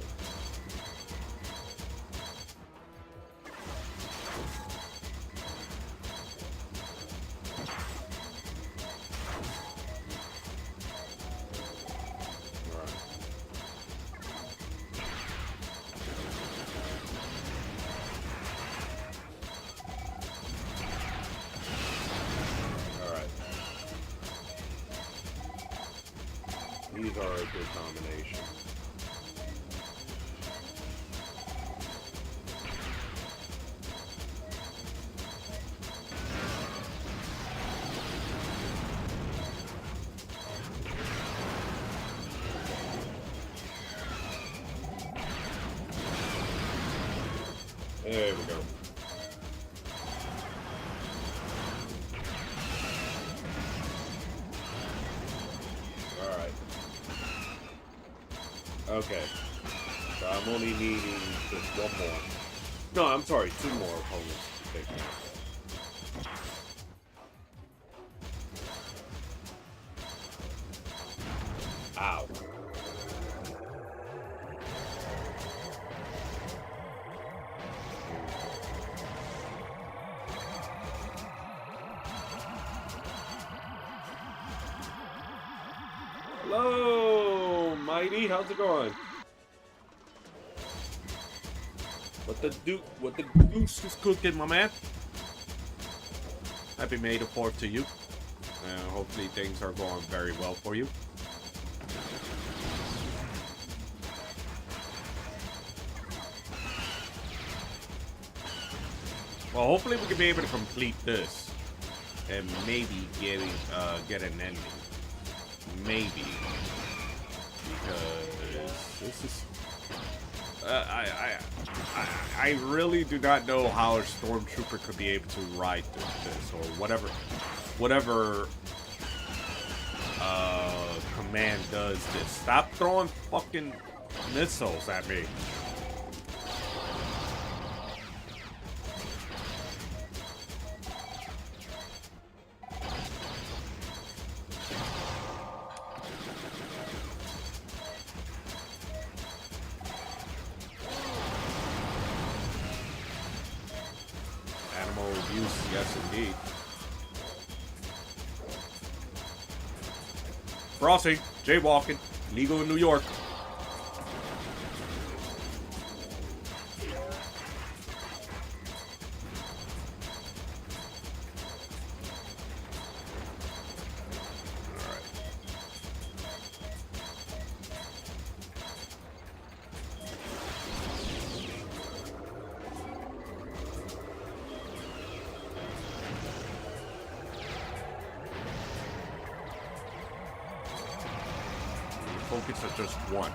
S11: These are a good combination. There we go. Okay, so I'm only needing just one more. No, I'm sorry, 2 more opponents to take out. Ow. Hello, Mighty. How's it going? What the goose is cooking, my man? Happy May the 4th to you. Hopefully things are going very well for you. Well, hopefully we can be able to complete this and maybe get an ending. Maybe, because this is I really do not know how a stormtrooper could be able to ride this or
S1: whatever command does this. Stop throwing fucking missiles at me. Animal abuse, yes indeed. Crossing, jaywalking, legal in New York. Focus on just one.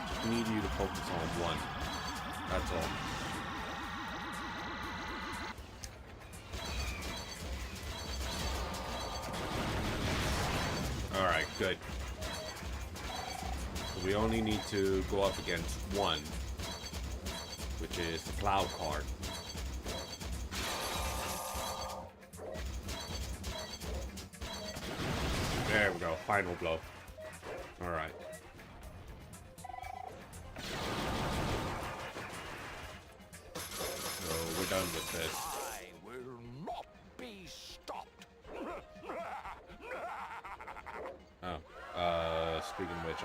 S1: Just need you to focus on one. That's all. Alright, good. So we only need to go up against one, which is the cloud card. There we go, final blow. Alright. So we're done with this.
S5: I will not be stopped.
S1: Oh, speaking of which,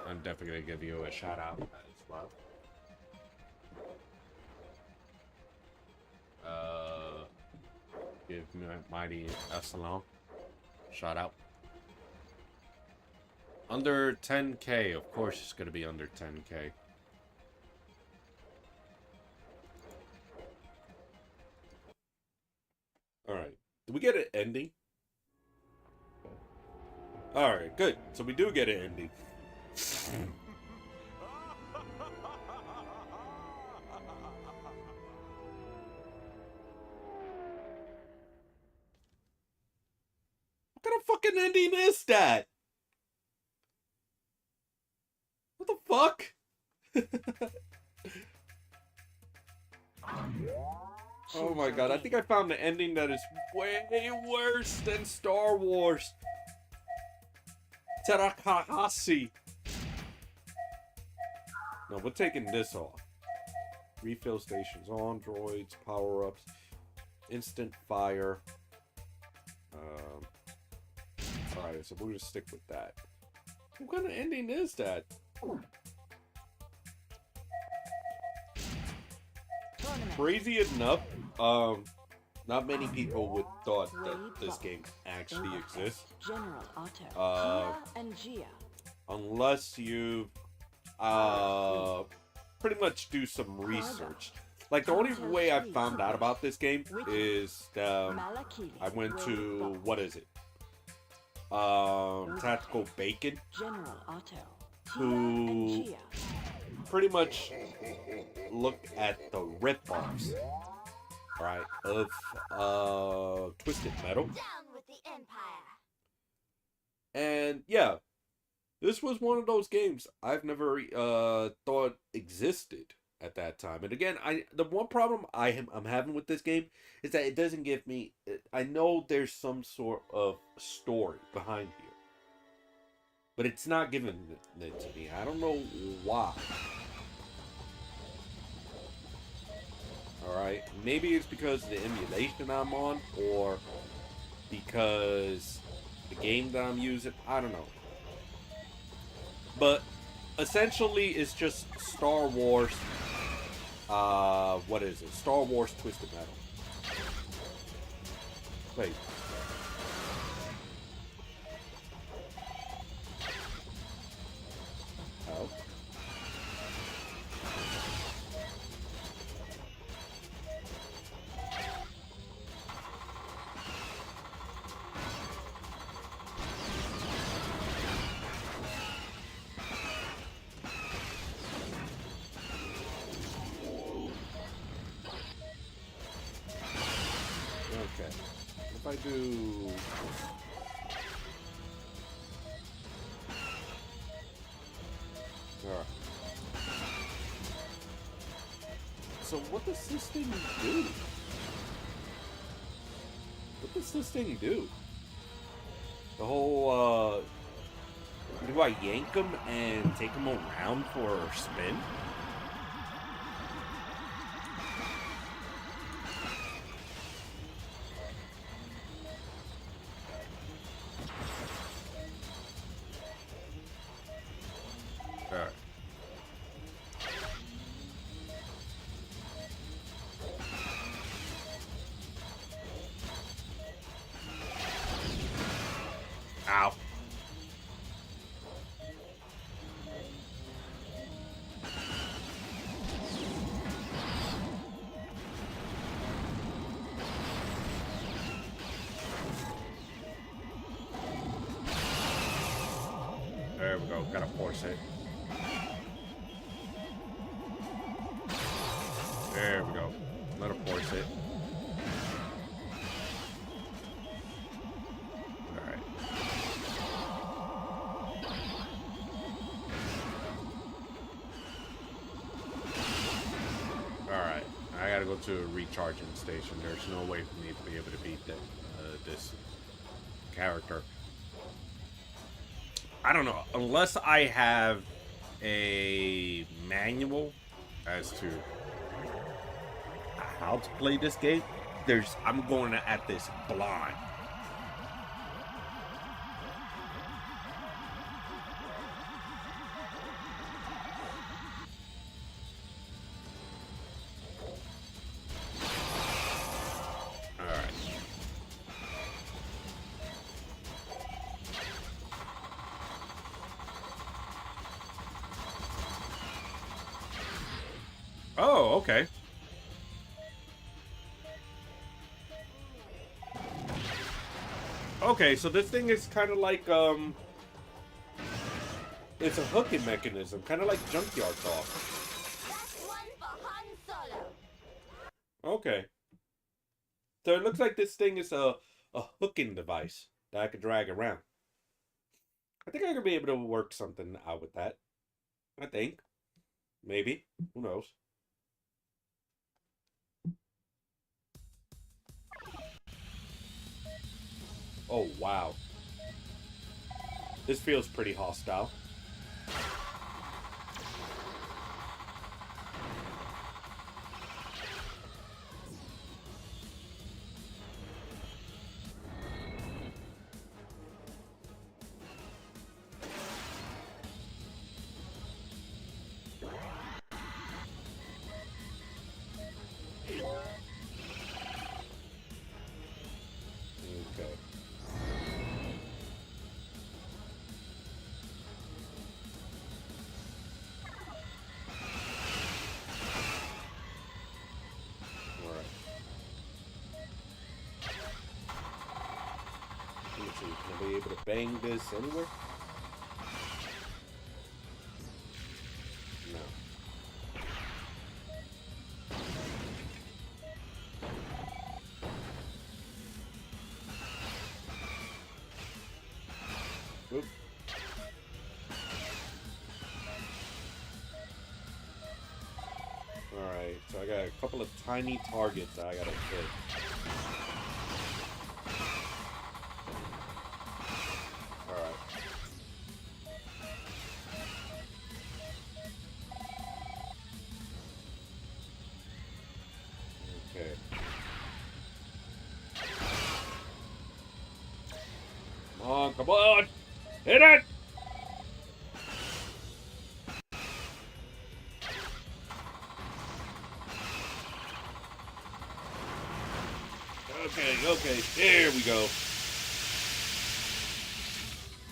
S1: I'm definitely gonna give you a shout out as well. Give Mighty Epsilon shout out. Under 10K, of course it's gonna be under 10K. Alright. Did we get an ending? Alright, good. So we do get an ending. What kind of fucking ending is that? What the fuck? Oh my god, I think I found the ending that is way worse than Star Wars. Terakahasi. No, we're taking this off. Refill stations on, droids, power-ups, instant fire. Alright, so we're gonna stick with that. What kind of ending is that? Crazy enough, not many people would thought that this game actually exists.
S2: General Otto, and Gia.
S1: Unless you pretty much do some research. Like, the only way I found out about this game is I went to, what is it? Tactical Bacon, who pretty much looked at the rip-offs, right, of Twisted Metal. And yeah, this was one of those games I've never thought existed at that time. And again, the one problem I'm having with this game is that it doesn't give me. I know there's some sort of story behind here, but it's not giving it to me. I don't know why. All right, maybe it's because of the emulation I'm on, or because the game that I'm using. I don't know. But essentially, it's just Star Wars. What is it? Star Wars Twisted Metal. Wait. Oh.
S11: if I do... Alright. So what does this thing do? What does this thing do? The whole, do I yank him and take him around for a spin? Alright. Ow. There we go. Gotta force it. There we go. Let her force it. Alright. Alright. I gotta go to a recharging station. There's no way for me to be able to beat this character. I don't know. Unless I have a manual as to how to play this game, I'm going at this blind. Oh, okay. Okay, so this thing is kind of like, it's a hooking mechanism, kind of like Junkyard Dog. Okay. So it looks like this thing is a hooking device that I could drag around. I think I could be able to work something out with that. I think. Maybe. Who knows? Oh, wow. This feels pretty hostile. Can I be able to bang this anywhere? No. Oop. Alright, so I got a couple of tiny targets that I gotta hit. Come on! Hit it! Okay, there we go.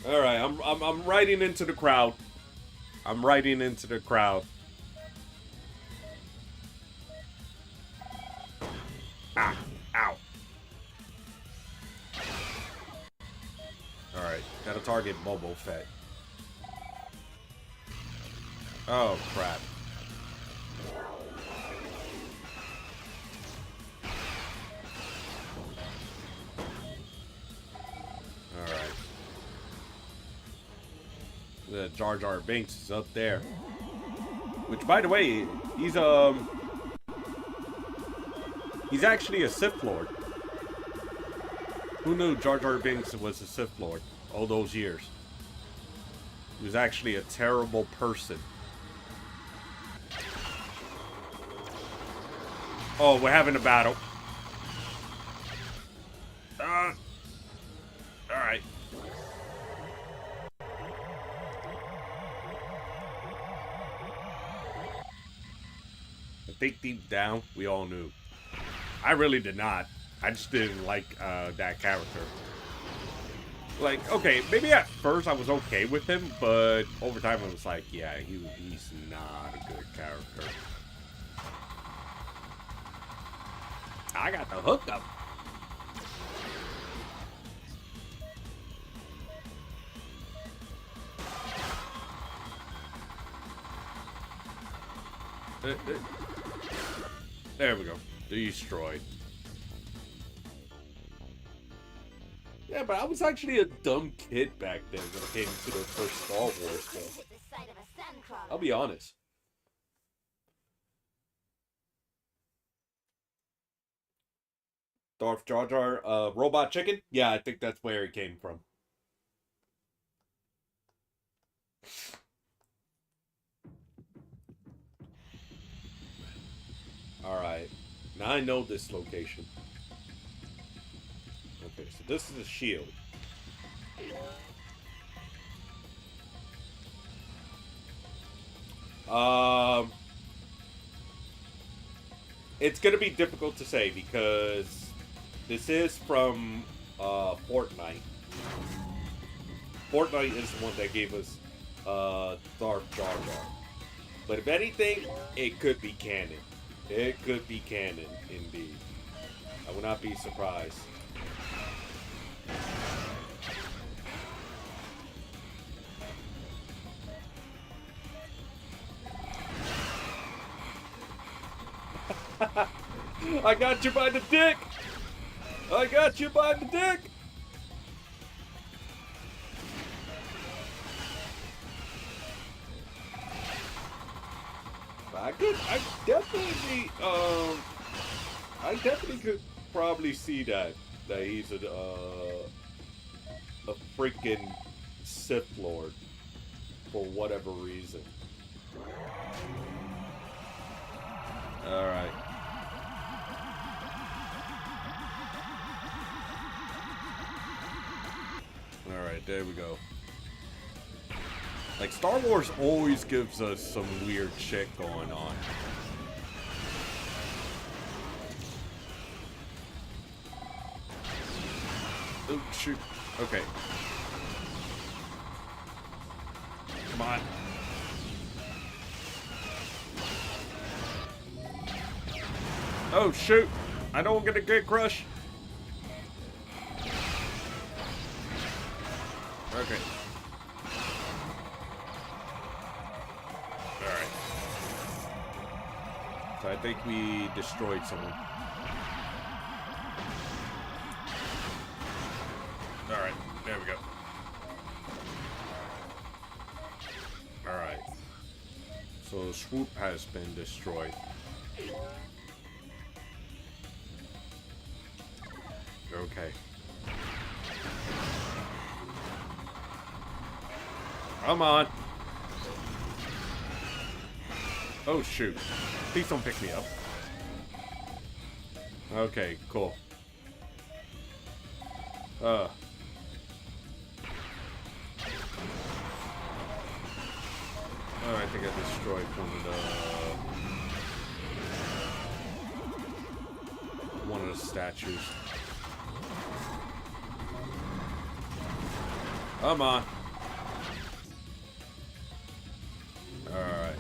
S11: Alright, I'm riding into the crowd. I'm riding into the crowd. Ah, ow. Alright, gotta target Boba Fett. Oh, crap. Jar Jar Binks is up there. Which, by the way, he's actually a Sith Lord. Who knew Jar Jar Binks was a Sith Lord all those years? He was actually a terrible person. Oh, we're having a battle. Alright. I think deep down, we all knew. I really did not. I just didn't like that character. Like, okay, maybe at first I was okay with him, but over time I was like, yeah, he's not a good character. I got the hookup. There we go. Destroyed. Yeah, but I was actually a dumb kid back then when it came to the first Star Wars stuff. I'll be honest. Darth Jar Jar, Robot Chicken? Yeah, I think that's where it came from. Alright. Now I know this location. Okay, so this is a shield. It's gonna be difficult to say because this is from Fortnite. Fortnite is the one that gave us Darth Jar Jar. But if anything, it could be canon. It could be canon, indeed. I would not be surprised. I got you by the dick! I got you by the dick! I definitely could probably see that he's a freaking Sith Lord for whatever reason. All right. All right, there we go. Like, Star Wars always gives us some weird shit going on. Oh, shoot. Okay. Come on. Oh, shoot. I don't get a good crush. Okay. Alright. So I think we destroyed someone. Alright, there we go. Alright. So Swoop has been destroyed. Okay. Come on. Oh, shoot. Please don't pick me up. Okay, cool. Oh, I think I destroyed one of the statues. Come on. Alright.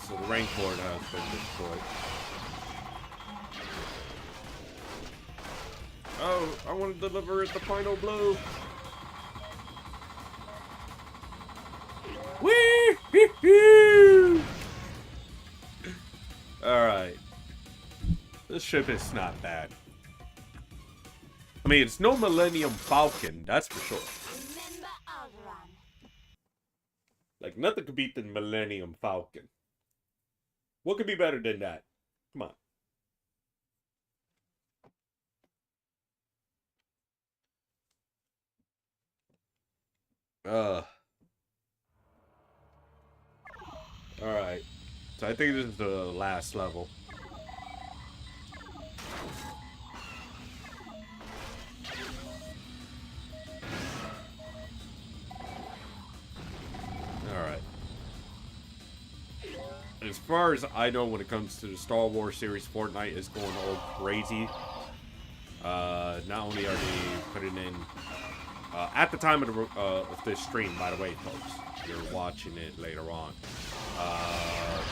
S11: So the Rancor has been destroyed. Oh, I want to deliver it the final blow. Wee! Alright. This ship is not bad. I mean, it's no Millennium Falcon, that's for sure. Like, nothing could beat the Millennium Falcon. What could be better than that? Come on. Alright. So I think this is the last level. Alright. As far as I know, when it comes to the Star Wars series, Fortnite is going all crazy. Not only are they putting in... at the time of this stream, by the way, folks, you're watching it later on.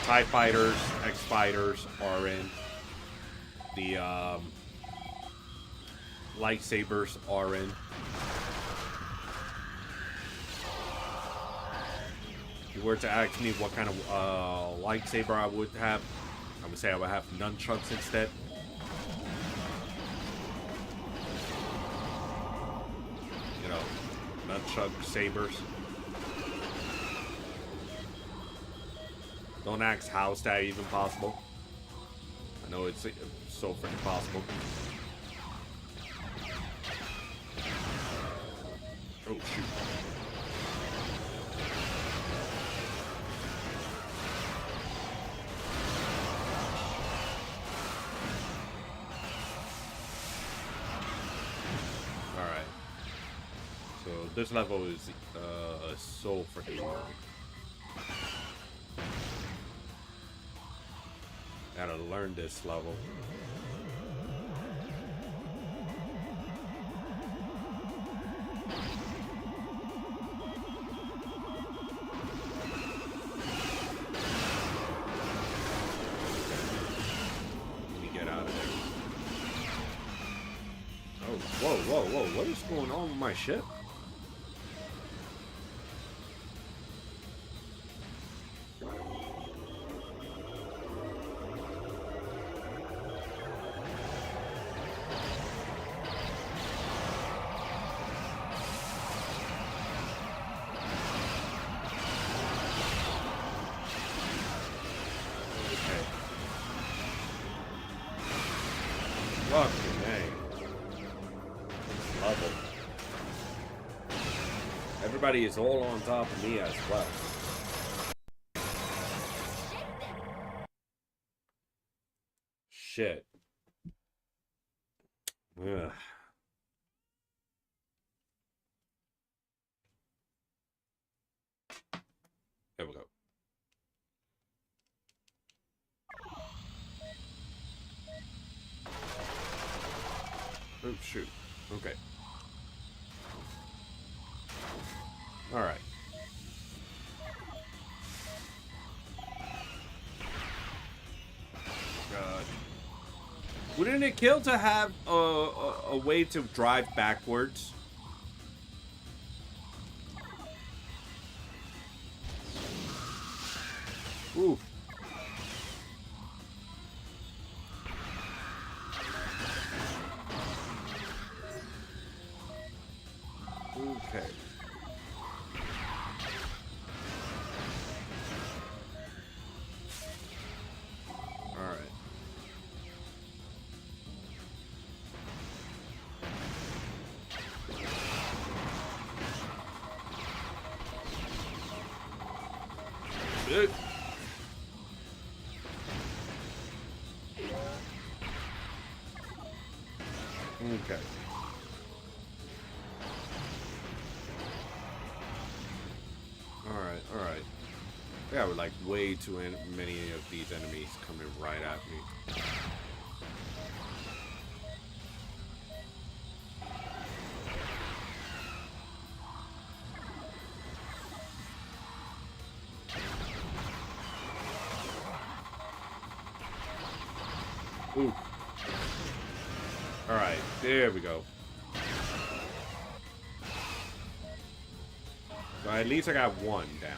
S11: TIE Fighters, X-Fighters are in. The lightsabers are in. If you were to ask me what kind of lightsaber I would have, I would say I would have nunchucks instead. You know, nunchuck sabers. Don't ask how is that even possible. I know it's so freaking possible. Oh shoot. Alright. So this level is so freaking long. Gotta learn this level. Let me get out of there. Oh, whoa, whoa, whoa. What is going on with my ship? Fucking A. Level. Everybody is all on top of me as well. Shit. Ugh. There we go. Oh, shoot. Okay. Alright. God. Wouldn't it kill to have a way to drive backwards? Ooh. Okay. All right. Good. Okay. Alright. Yeah, with like way too many of these enemies coming right at me. Ooh. Alright, there we go. So at least I got one down.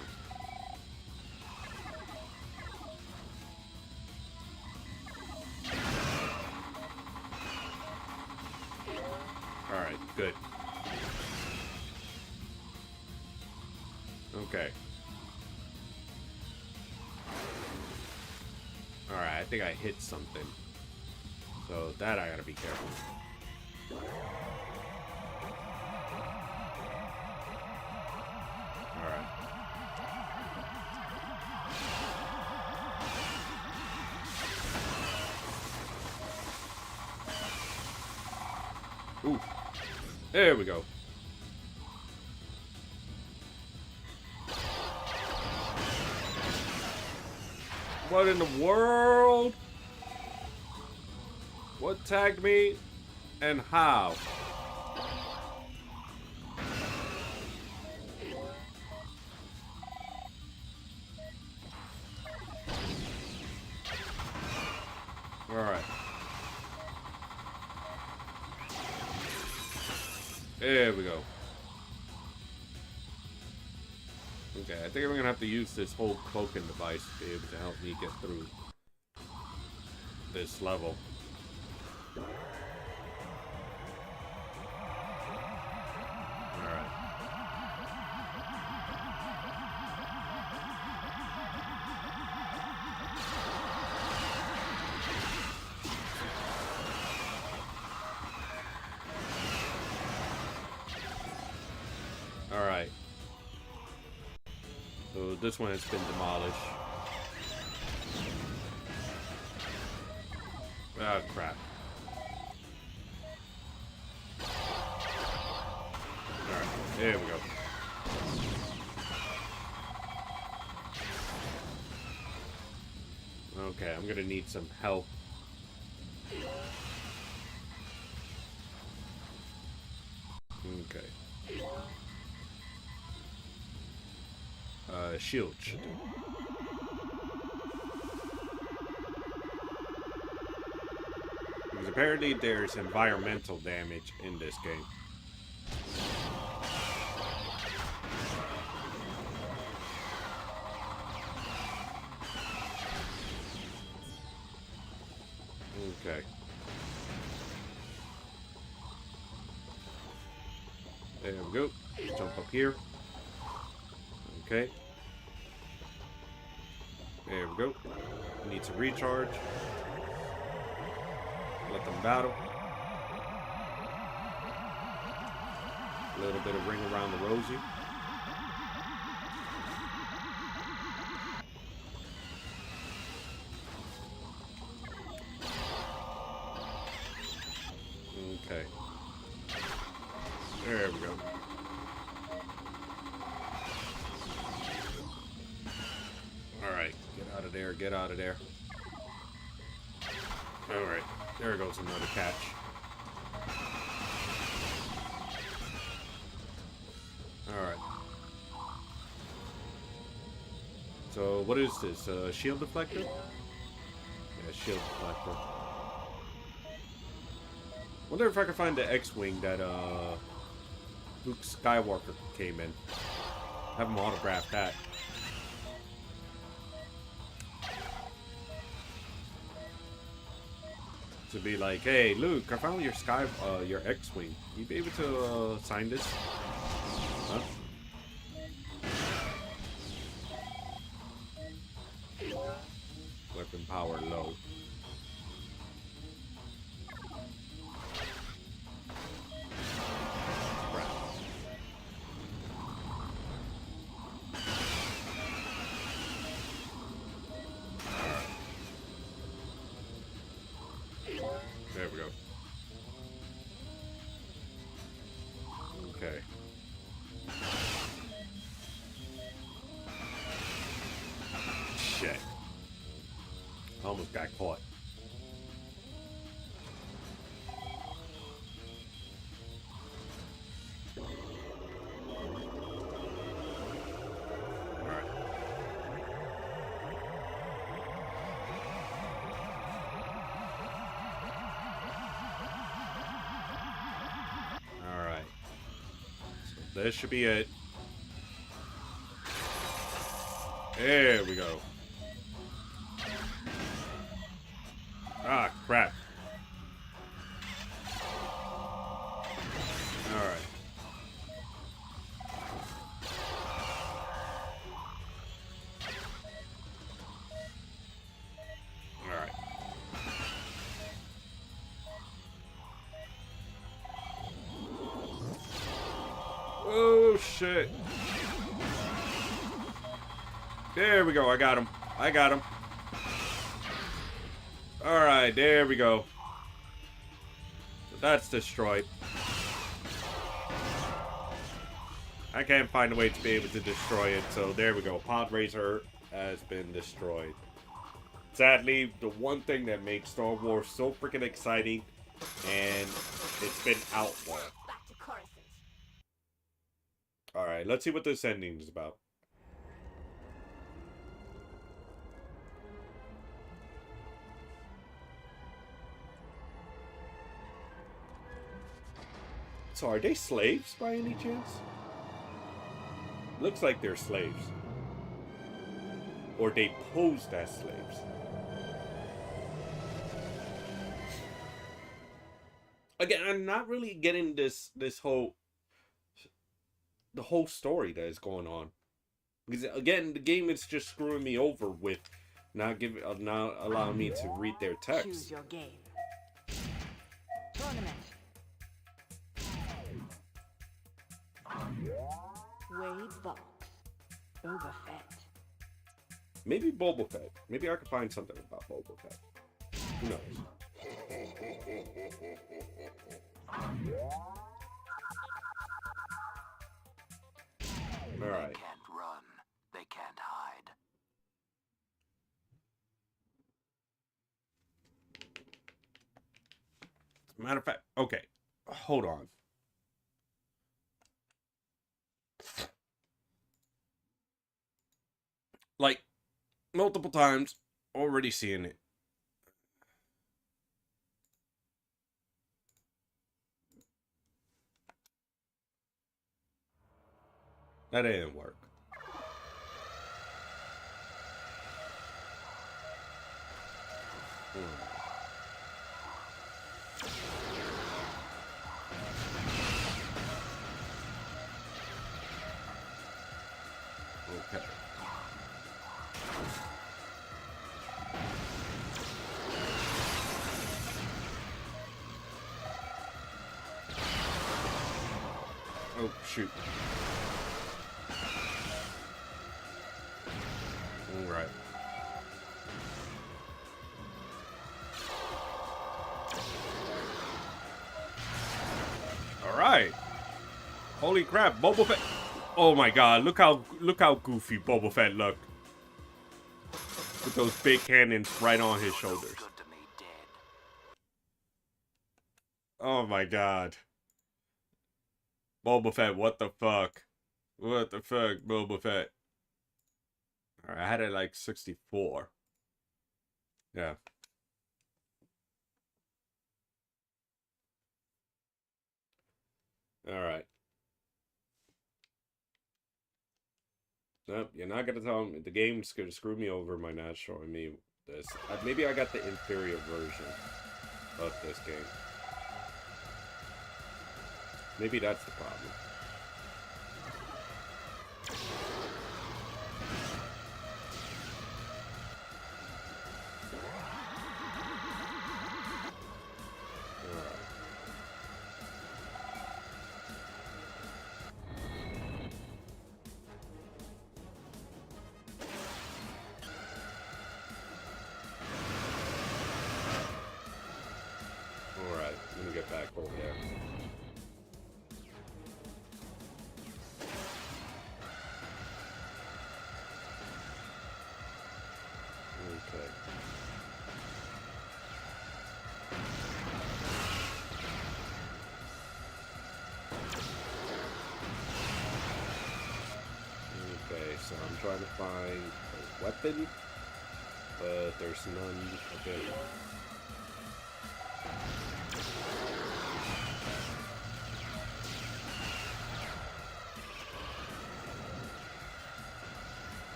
S1: Okay. Alright, I think I hit something. So that I gotta be careful. Alright. Ooh. There we go. What in the world? What tagged me? And how? Alright. There we go. Okay, I think I'm gonna have to use this whole cloaking device to be able to help me get through this level. Alright. Alright. So this one has been demolished. Oh crap. Alright, there we go. Okay, I'm gonna need some help. Okay. Shield should do. Because apparently there's environmental damage in this game. Okay. There we go. Jump up here. Okay. There we go. Need to recharge. Let them battle. A little bit of ring around the rosy. Okay. There we go. Alright, get out of there, get out of there. Alright, there goes another catch. Alright. So, what is this? Shield deflector? Yeah, shield deflector. Wonder if I can find the X-Wing that, Luke Skywalker came in. Have him autograph that. To be like, hey, Luke, I found your your X-Wing. You be able to sign this? Huh? Weapon power low. Crap. There we go. Okay. Shit. Almost got caught. This should be it. There we go. Ah, crap. Alright. shit. There we go. I got him. I got him. Alright, there we go. So that's destroyed. I can't find a way to be able to destroy it, so there we go. Pod Racer has been destroyed. Sadly, the one thing that made Star Wars so freaking exciting, and it's been outlawed. Alright, let's see what this ending is about. So are they slaves by any chance? Looks like they're slaves. Or they posed as slaves. Again, I'm not really getting this whole story that is going on. Because again, the game is just screwing me over with not allowing me to read their text.
S8: Choose your game. Tournament. Wade Box. Boba Fett.
S1: Maybe Boba Fett. Maybe I could find something about Boba Fett. Who knows? Alright.
S14: They can't run. They can't hide.
S1: Matter of fact, okay. Hold on. Like, multiple times, already seeing it. That didn't work. Okay. Oh, shoot. All right. All right. Holy crap, Boba Fett. Oh my god, look how goofy Boba Fett looked. With those big cannons right on his shoulders. Oh my god. Boba Fett, what the fuck? What the fuck, Boba Fett? Alright, I had it like 64. Yeah. Alright. Nope, you're not gonna tell me. The game's gonna screw me over by not showing me this. Maybe I got the inferior version of this game. Maybe that's the problem. Alright, let me get back over there. Okay. Okay, so I'm trying to find a weapon, but there's none available.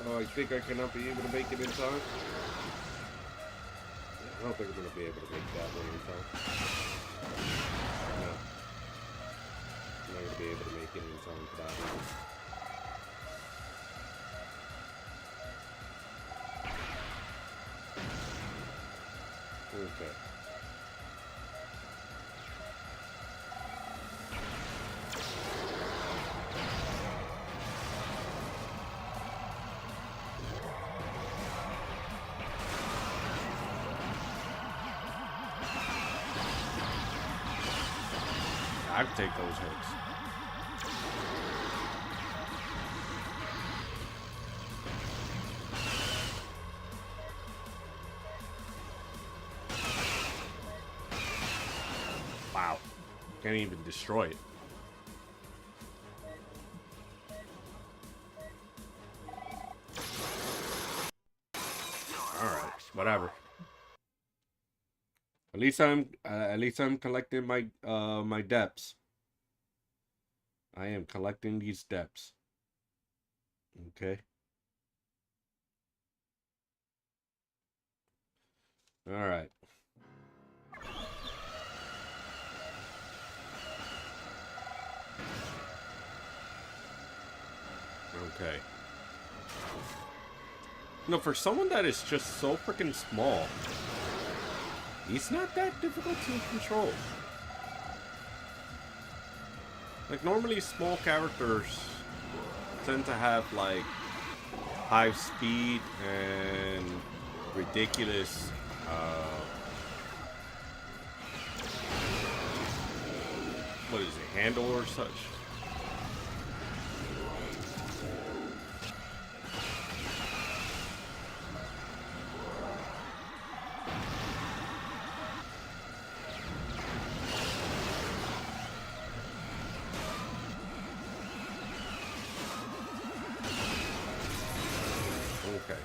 S1: Oh, I think I cannot be able to make it in time. I don't think I'm going to be able to make that one in time. No. I'm not going to be able to make it in time for that one.
S11: Okay. I can take those hits. Wow. Can't even destroy it. Alright, whatever. At least I'm collecting my my depths. I am collecting these depths. Okay. Alright. Okay. No, for someone that is just so freaking small, he's not that difficult to control. Like, normally small characters tend to have, like, high speed and ridiculous, what is it, handle or such? Okay.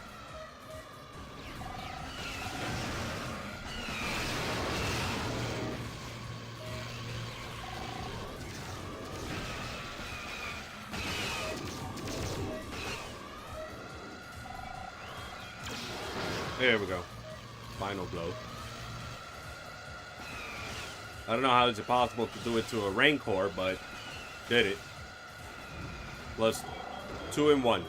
S11: There we go. Final blow. I don't know how it's possible to do it to a Rancor, but did it. Plus 2 in 1.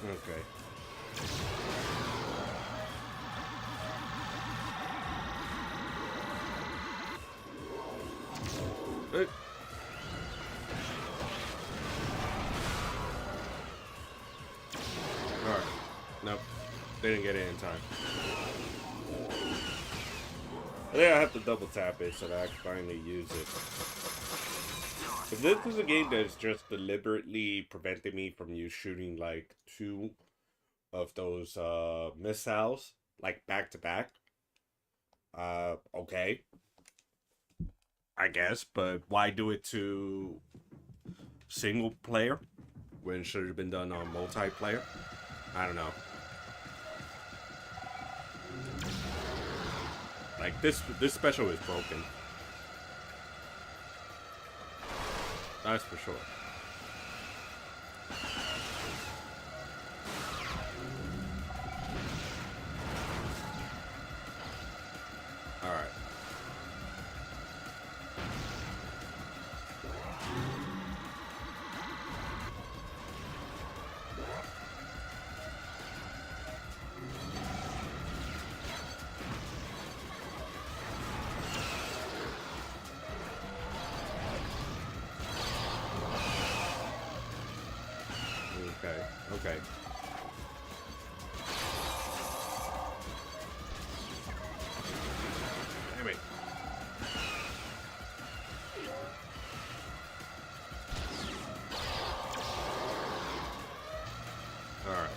S11: Okay. Alright. Nope. They didn't get it in time. I think I have to double tap it so that I can finally use it. If this is a game that's just deliberately preventing me from you shooting like 2 of those missiles, like back to back, okay, I guess, but why do it to single player when it should have been done on multiplayer? I don't know. Like this special is broken. That's for sure. All right. Okay. Damn it. Alright.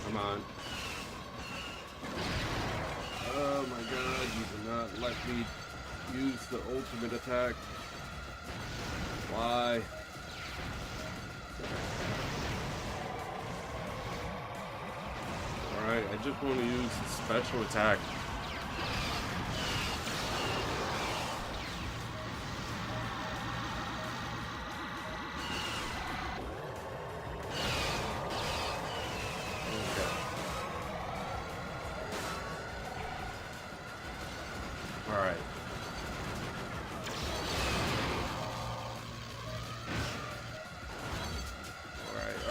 S11: Come on. Oh my god, you did not let me use the ultimate attack. Why? Alright, I just want to use the special attack. Alright.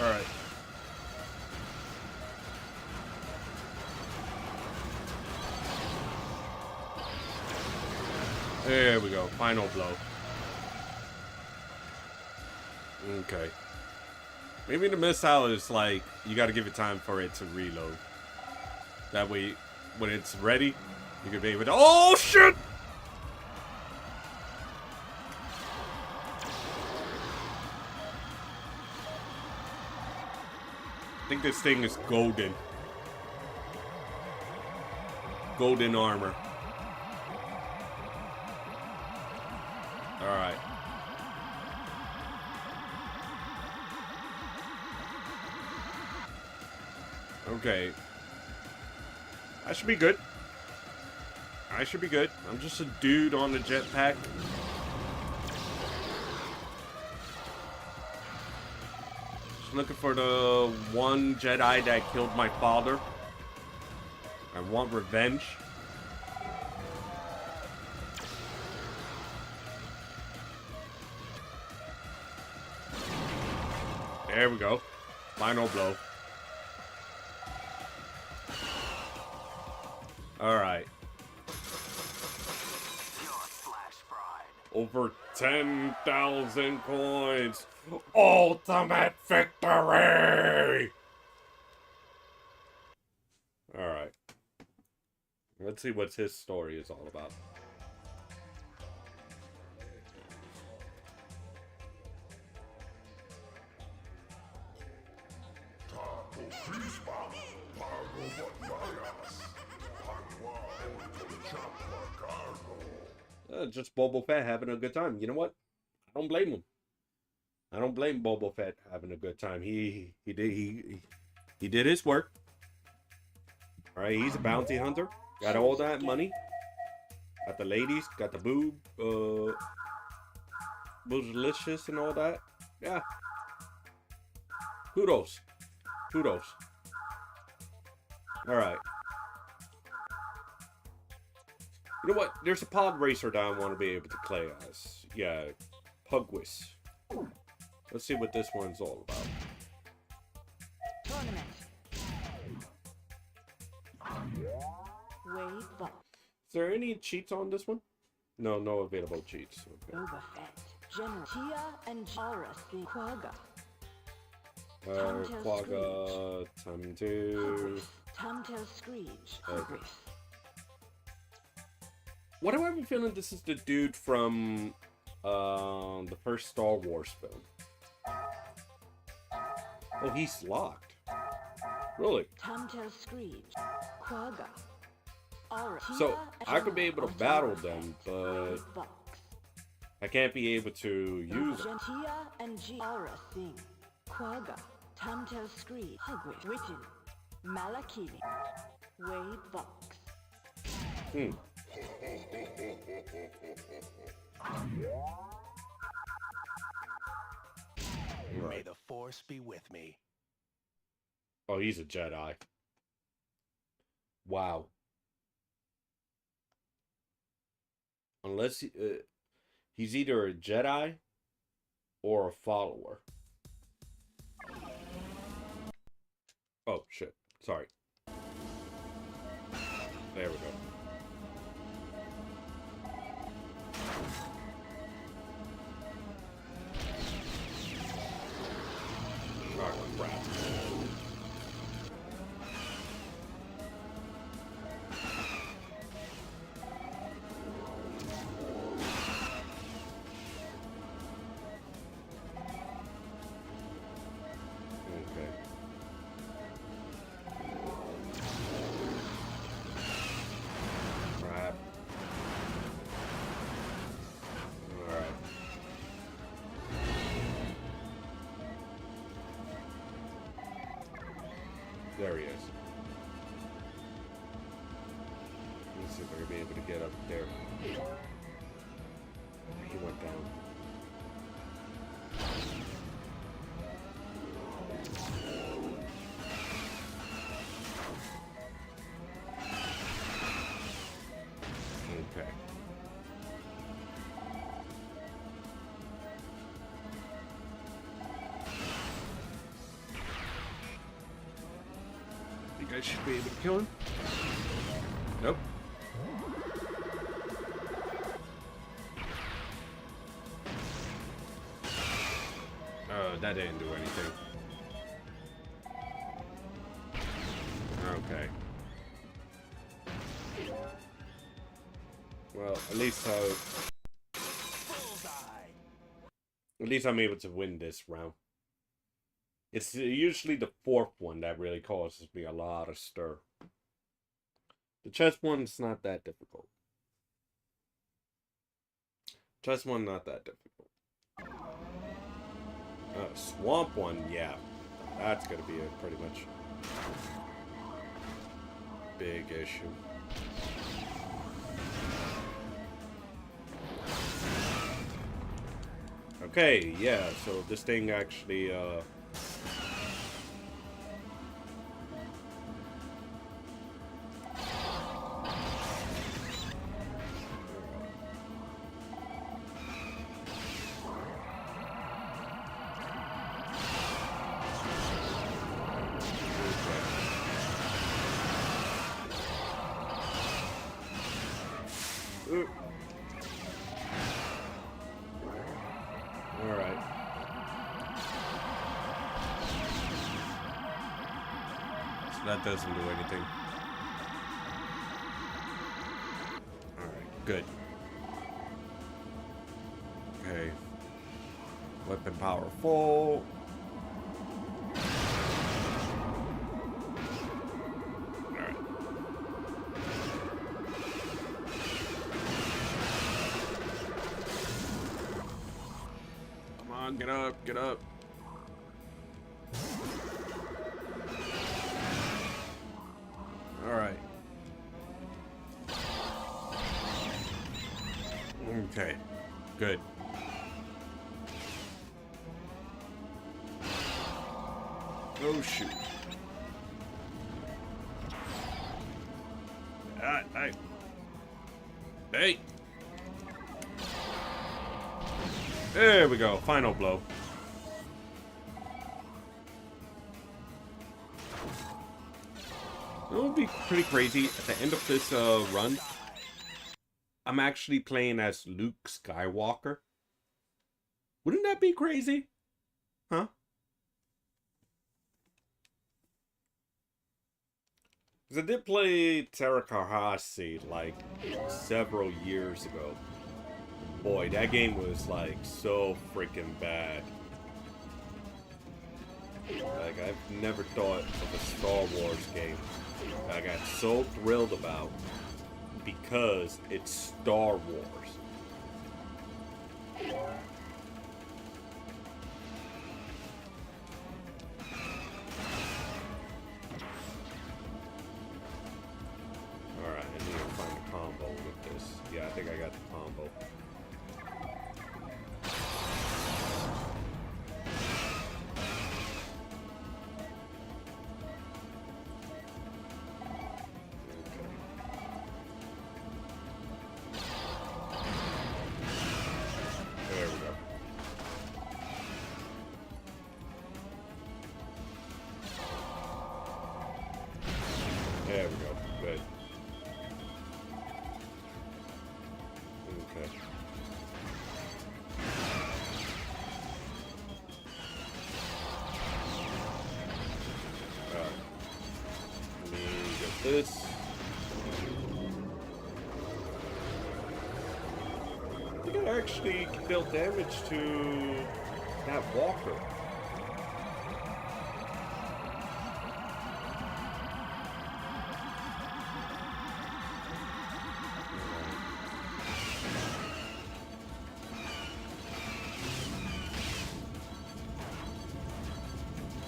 S11: Alright. There we go. Final blow. Okay. Maybe the missile is like, you gotta give it time for it to reload. That way, when it's ready, you can be able to. Oh, shit! I think this thing is golden. Golden armor. Alright. Okay. I should be good. I should be good. I'm just a dude on the jetpack. Just looking for the one Jedi that killed my father. I want revenge. There we go. Final blow. Alright. Over 10,000 coins. Ultimate victory! Alright. Let's see what his story is all about. Just Boba Fett having a good time. You know what? I don't blame him. I don't blame Boba Fett having a good time. He did his work. All right, he's a bounty hunter. Got all that money. Got the ladies. Got the boobs-licious and all that. Yeah. Kudos. Kudos. All right. You know what? There's a pod racer that I want to be able to play as. Yeah, Pugwis. Let's see what this one's all about.
S2: Tournament. Wave ball.
S11: Is there any cheats on this one? No, no available cheats. Okay.
S2: Boba Fett. General Tia and Jara the Quagga.
S11: Quagga, time to...
S2: Tamtail Screech.
S11: What do I have a feeling this is the dude from the first Star Wars film? Oh, he's locked. Really?
S2: Tamtail Screech. Quagga.
S11: So, I could be able to battle them, but I can't be able to use them.
S2: Tia and Jara Singh. Quagga. Tamtail Screech. Witten. Malakili. Wade Box.
S15: May the Force be with me.
S11: Oh, he's a Jedi. Wow. Unless he's either a Jedi or a follower. Oh, shit. Sorry. There we go. Oh, crap. Okay. Crap. Alright. There he is. Let's see if I can be able to get up there. He went down. Okay. I should be able to kill him. Nope. That didn't do anything. Okay. Well, at least I'm able to win this round. It's usually the fourth one that really causes me a lot of stir. The chess one's not that difficult. Chess one not that difficult. Swamp one, yeah. That's gonna be a pretty much big issue. Okay, yeah, so this thing actually, alright. So that doesn't do anything. Alright, good. Okay. Weapon power full. Alright. Come on, get up, get up. Alright. Okay, good. Oh shoot. Hey. There we go. Final blow. It would be pretty crazy at the end of this run. I'm actually playing as Luke Skywalker. Wouldn't that be crazy? Huh? Because I did play Terakahasi like several years ago. Boy, that game was like so freaking bad. Like, I've never thought of a Star Wars game that I got so thrilled about because it's Star Wars. Alright, I need to find a combo with this. Yeah, I think I got the combo. There we go. Good. Okay. Alright. Let me get this. I think I actually dealt damage to that walker.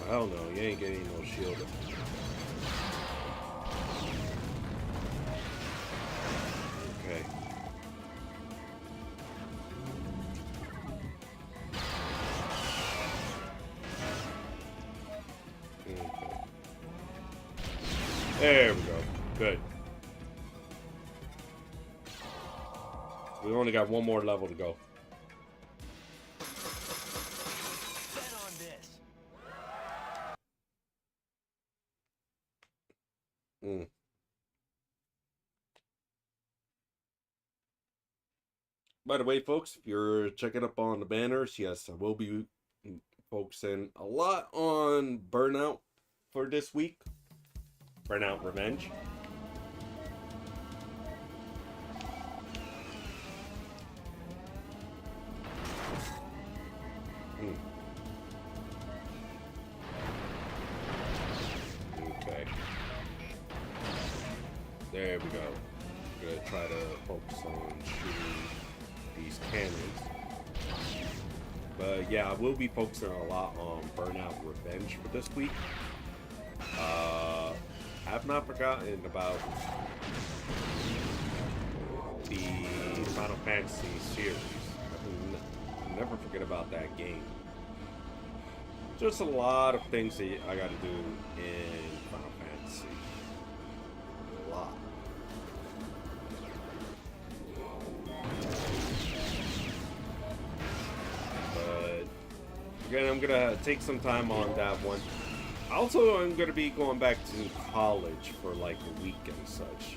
S11: Hell no, you ain't getting no shield. Okay. Okay. There we go. Good. We only got one more level to go. By the way, folks, if you're checking up on the banners, yes, I will be focusing a lot on Burnout for this week. Burnout Revenge. Okay. There we go. I'm gonna try to focus on shooting these cannons. But yeah, I will be focusing a lot on Burnout Revenge for this week. I've not forgotten about the Final Fantasy series. I'll never forget about that game. Just a lot of things that I gotta do in Final Fantasy. A lot. But again, I'm gonna take some time on that one. Also, I'm gonna be going back to college for like a week and such.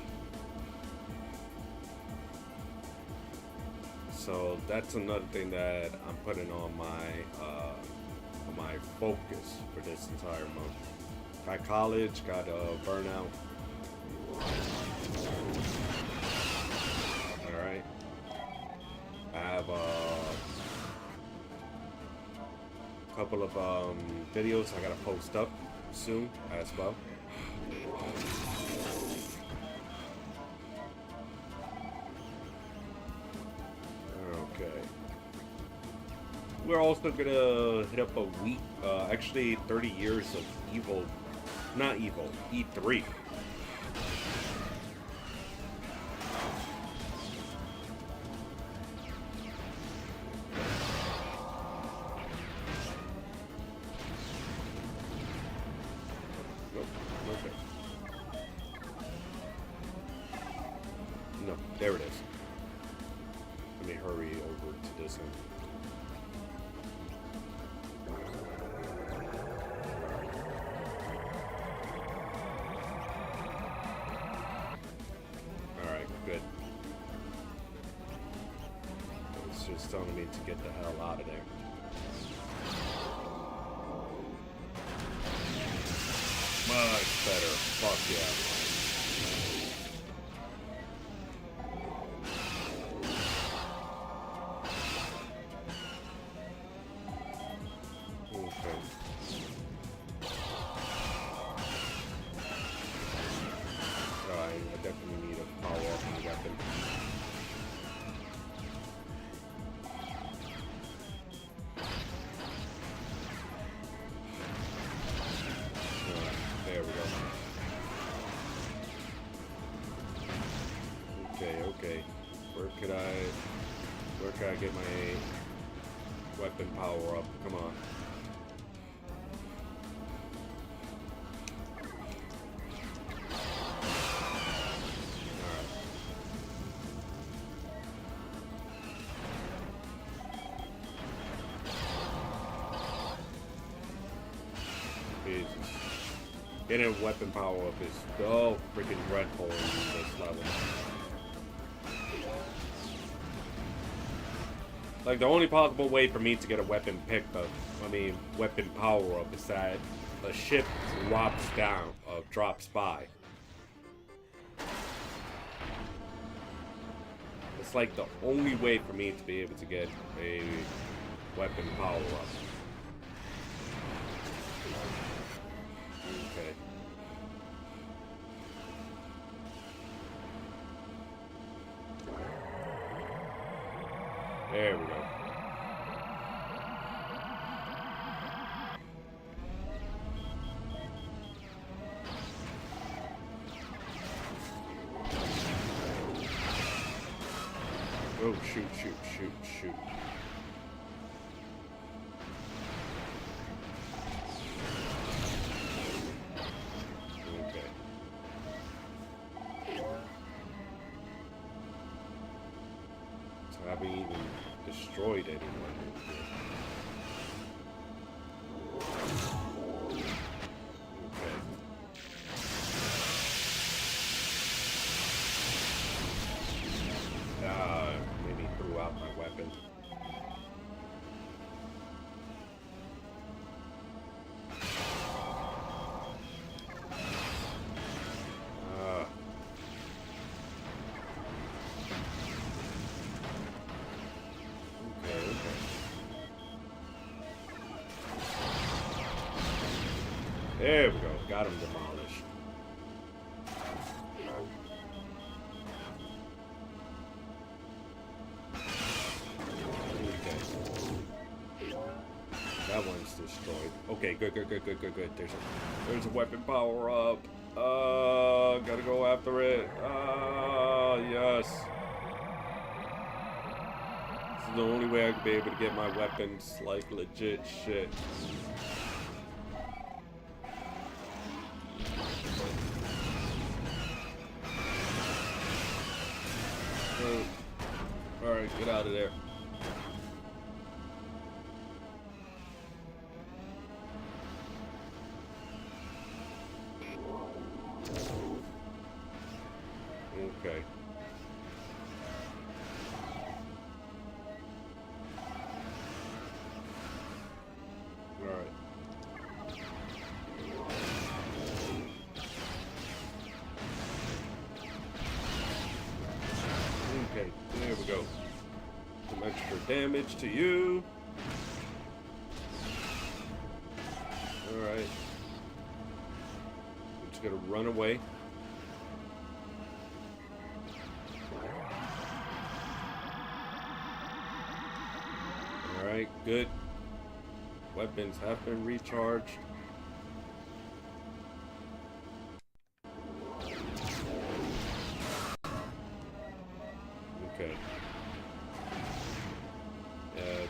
S11: So that's another thing that I'm putting on my focus for this entire month. Got college, got Burnout. All right. I have couple of videos I gotta post up soon as well. Okay. We're also gonna hit up a week, actually 30 years of E3. No, there it is. Let me hurry over to this one. Alright, good. It's just telling me to get the hell out of there. Much better. Fuck yeah. I definitely need a power up on the weapon. There we go. Okay. Where could I get my weapon power up? Come on. Getting weapon power up is so freaking dreadful in this level. Like, the only possible way for me to get a weapon weapon power up is that a ship drops by. It's like the only way for me to be able to get a weapon power up. Okay. There we go. Oh, shoot. Okay. So I haven't even destroyed anyone. Okay. Maybe threw out
S1: weapon. There we go. Got him demolished. Okay. That one's destroyed. Okay, good. There's a weapon power up. Gotta go after it. Yes. This is the only way I could be able to get my weapons, like, legit shit. Alright, get out of there. Okay. Alright. Okay, there we go. Some extra damage to you. Alright. I'm just gonna run away. Alright, good. Weapons have been recharged. Okay.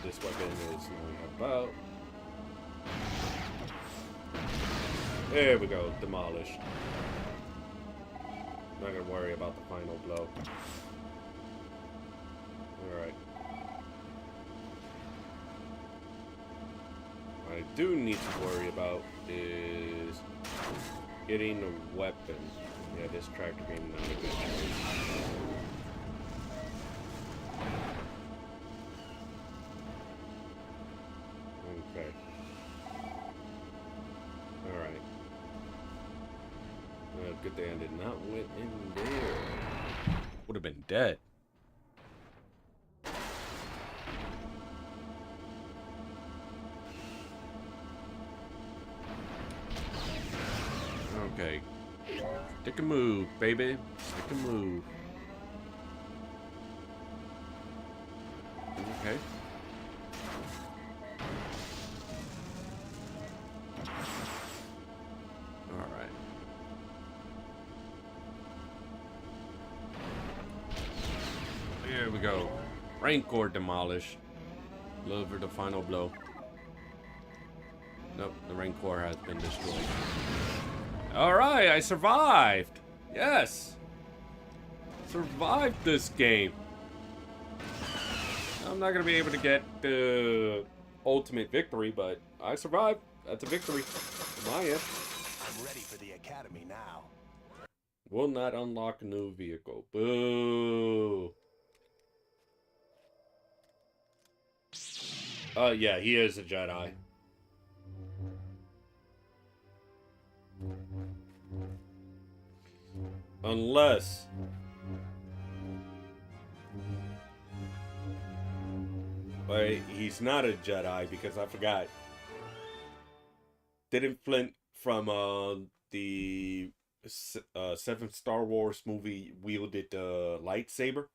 S1: This weapon is not about. There we go, demolished. Not gonna worry about the final blow. Alright. What I do need to worry about is getting a weapon. Yeah, this tractor beam not a good choice. Okay. Alright. Good thing I did not went in there. Would have been dead. Okay. Stick a move, baby. Stick a move. Okay. Alright. Here we go. Rancor demolished. Look for the final blow. Nope, the Rancor has been destroyed. Alright, I survived! Yes! Survived this game. I'm not gonna be able to get the ultimate victory, but I survived. That's a victory on my end.
S15: I'm ready for the academy now.
S11: Will not unlock a new vehicle. Boo! Yeah, he is a Jedi. Unless... Wait, he's not a Jedi because I forgot. Didn't Flint from the 7th Star Wars movie wielded the lightsaber?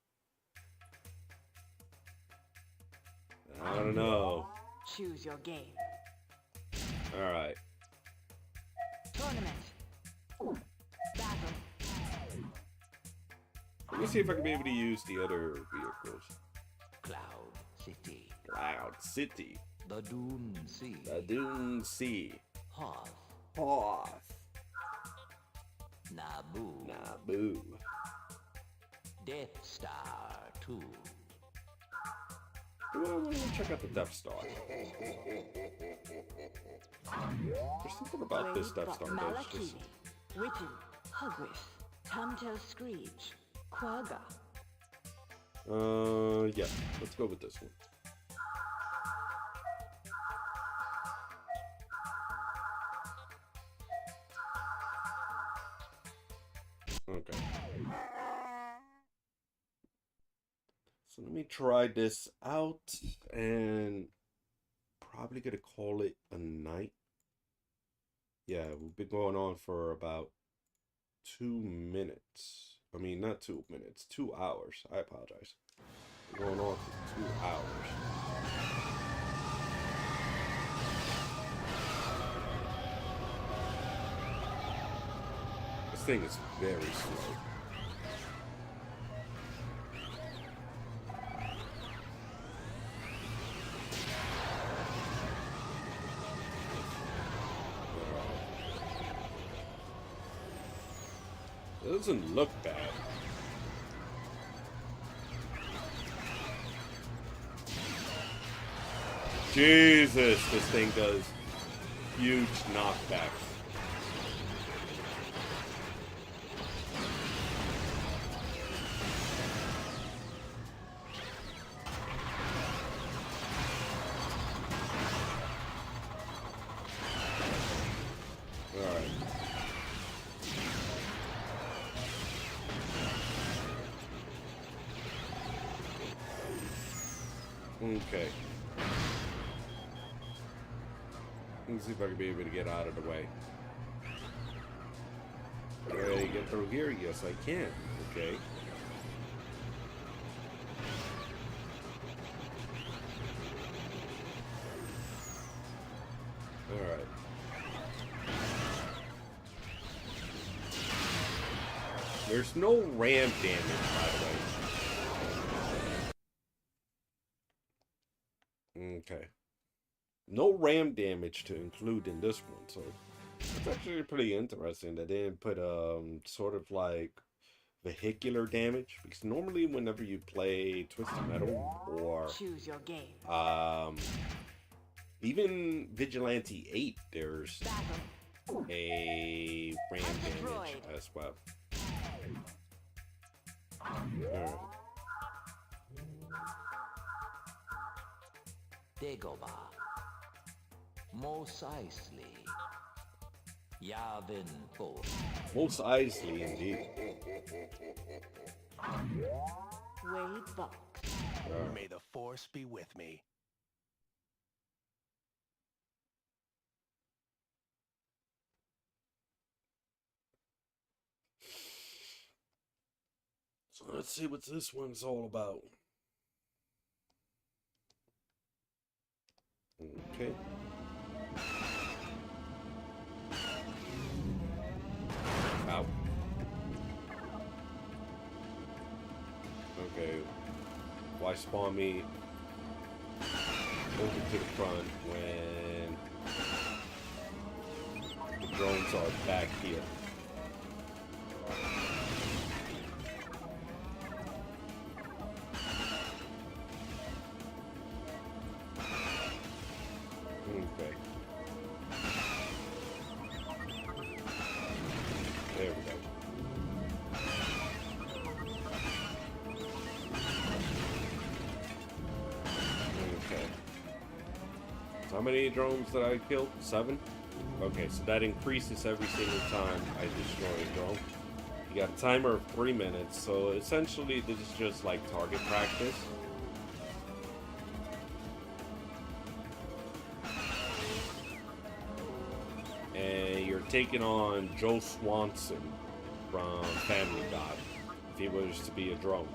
S11: I don't know.
S2: Choose your game.
S11: Alright.
S2: Tournament. Battle.
S11: Let me see if I can be able to use the other vehicles.
S15: Cloud City.
S11: Cloud City.
S15: The Dune Sea.
S11: The Dune Sea.
S15: Hoth.
S11: Hoth.
S15: Naboo.
S11: Naboo.
S15: Death Star 2.
S11: I want to check out the Death Star. There's something about this Death Star that's just...
S2: Witten. Hogwarts. Tumtel Screech. Quagga.
S11: Yeah, let's go with this one. Okay. So let me try this out and probably gonna call it a night. Yeah, we've been going on for about 2 minutes. I mean, not 2 minutes, 2 hours. I apologize. We're going on for 2 hours. This thing is very slow. It doesn't look bad. Jesus, this thing does huge knockbacks. Alright. Okay. Let's see if I can be able to get out of the way. Can I get through here? Yes, I can. Okay. Alright. There's no ram damage, by the way. Okay. No ram damage to include in this one, so it's actually pretty interesting that they didn't put sort of like vehicular damage, because normally whenever you play Twisted Metal or
S2: choose your game,
S11: even Vigilante 8, there's a ram damage as well. Alright.
S15: Dagobah. Mos Eisley. Yavin Fo.
S11: Most Eisley, indeed.
S2: Wade Buck.
S16: May the force be with me.
S11: So let's see what this one's all about. Okay. Ow. Okay. Why spawn me over to the front when the drones are back here? Okay. There we go. Okay. So how many drones did I kill? 7? Okay, so that increases every single time I destroy a drone. You got a timer of 3 minutes, so essentially this is just like target practice. And you're taking on Joe Swanson from Family Guy, if he was to be a drone.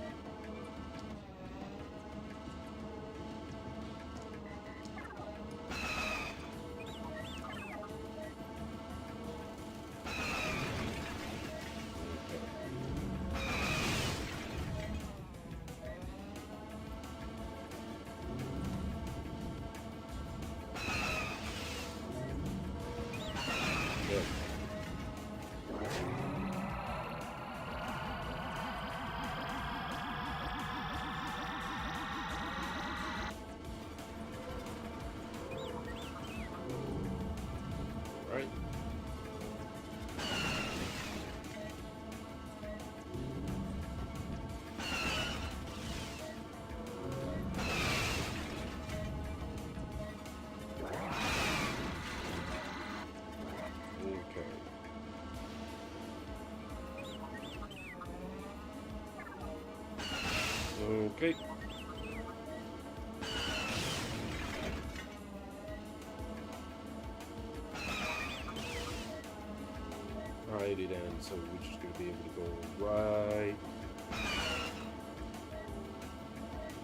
S11: Okay. Alrighty then, so we're just gonna be able to go right.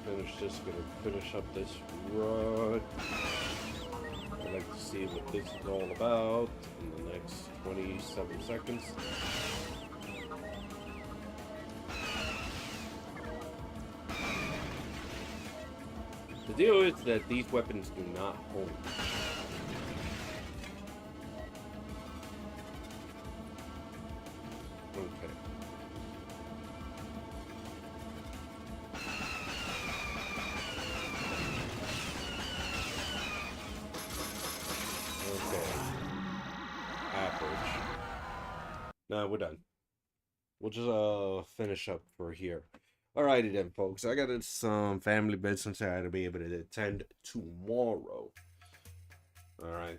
S11: Finish this, gonna finish up this run. I'd like to see what this is all about in the next 27 seconds. The deal is that these weapons do not hold. Okay. Average. No, we're done. We'll just finish up for here. Alrighty then, folks. I got some family business I gotta be able to attend tomorrow. Alright.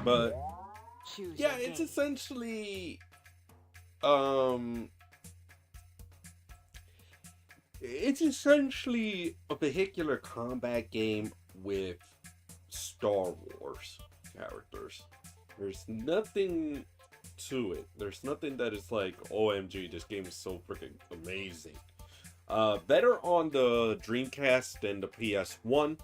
S11: But yeah, it's essentially it's essentially a vehicular combat game with Star Wars characters. There's nothing to it. There's nothing that is like, OMG, this game is so freaking amazing. Better on the Dreamcast than the PS1.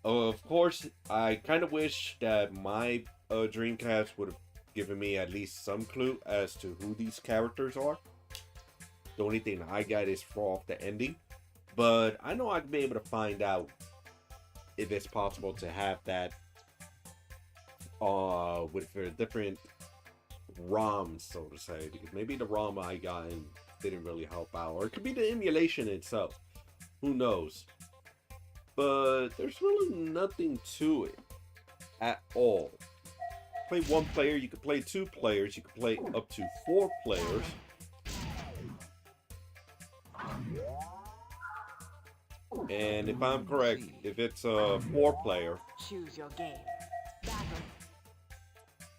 S11: Of course, I kind of wish that my Dreamcast would have given me at least some clue as to who these characters are. The only thing I got is off the ending. But I know I'd be able to find out if it's possible to have that with different ROMs, so to say, because maybe the ROM I got in didn't really help out, or it could be the emulation itself. Who knows? But there's really nothing to it at all. Play one player, you can play two players, you can play up to 4 players. And if I'm correct, if it's a 4-player,
S2: choose your game.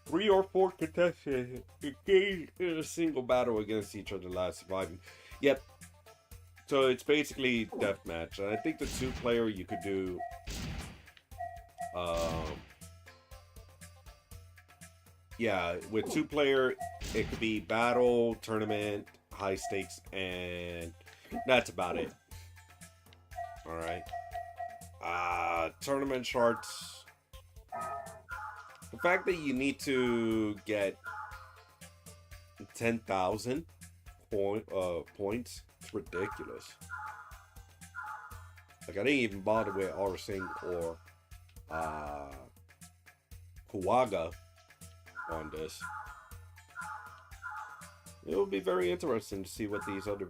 S11: 3 or 4 contestants engage in a single battle against each other, last surviving. Yep. So it's basically deathmatch. And I think the 2-player you could do yeah, with 2-player it could be battle, tournament, high stakes, and that's about it. Alright. Tournament charts. The fact that you need to get 10,000 points, it's ridiculous. Like, I didn't even bother with Arsing or Kuwaga on this. It will be very interesting to see what these other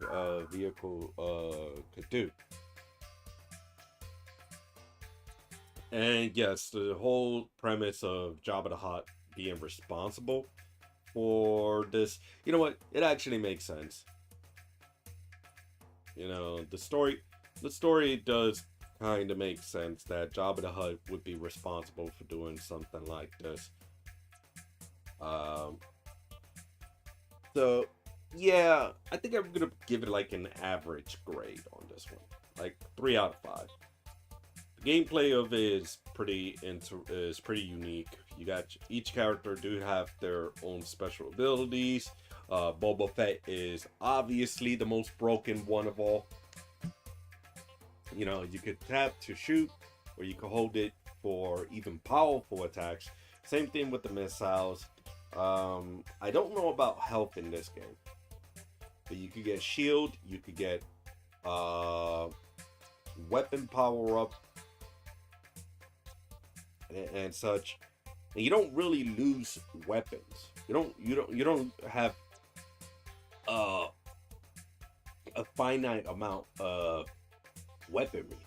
S11: vehicles could do. And yes, the whole premise of Jabba the Hutt being responsible for this, you know what? It actually makes sense. You know, the story does kind of make sense that Jabba the Hutt would be responsible for doing something like this. So yeah, I think I'm gonna give it like an average grade on this one, like 3 out of 5. The gameplay of it is pretty unique. You got each character do have their own special abilities. Boba Fett is obviously the most broken one of all. You know, you could tap to shoot, or you could hold it for even powerful attacks. Same thing with the missiles. I don't know about health in this game, but you could get shield, you could get weapon power up, and such. And you don't really lose weapons. You don't have a finite amount of weaponry.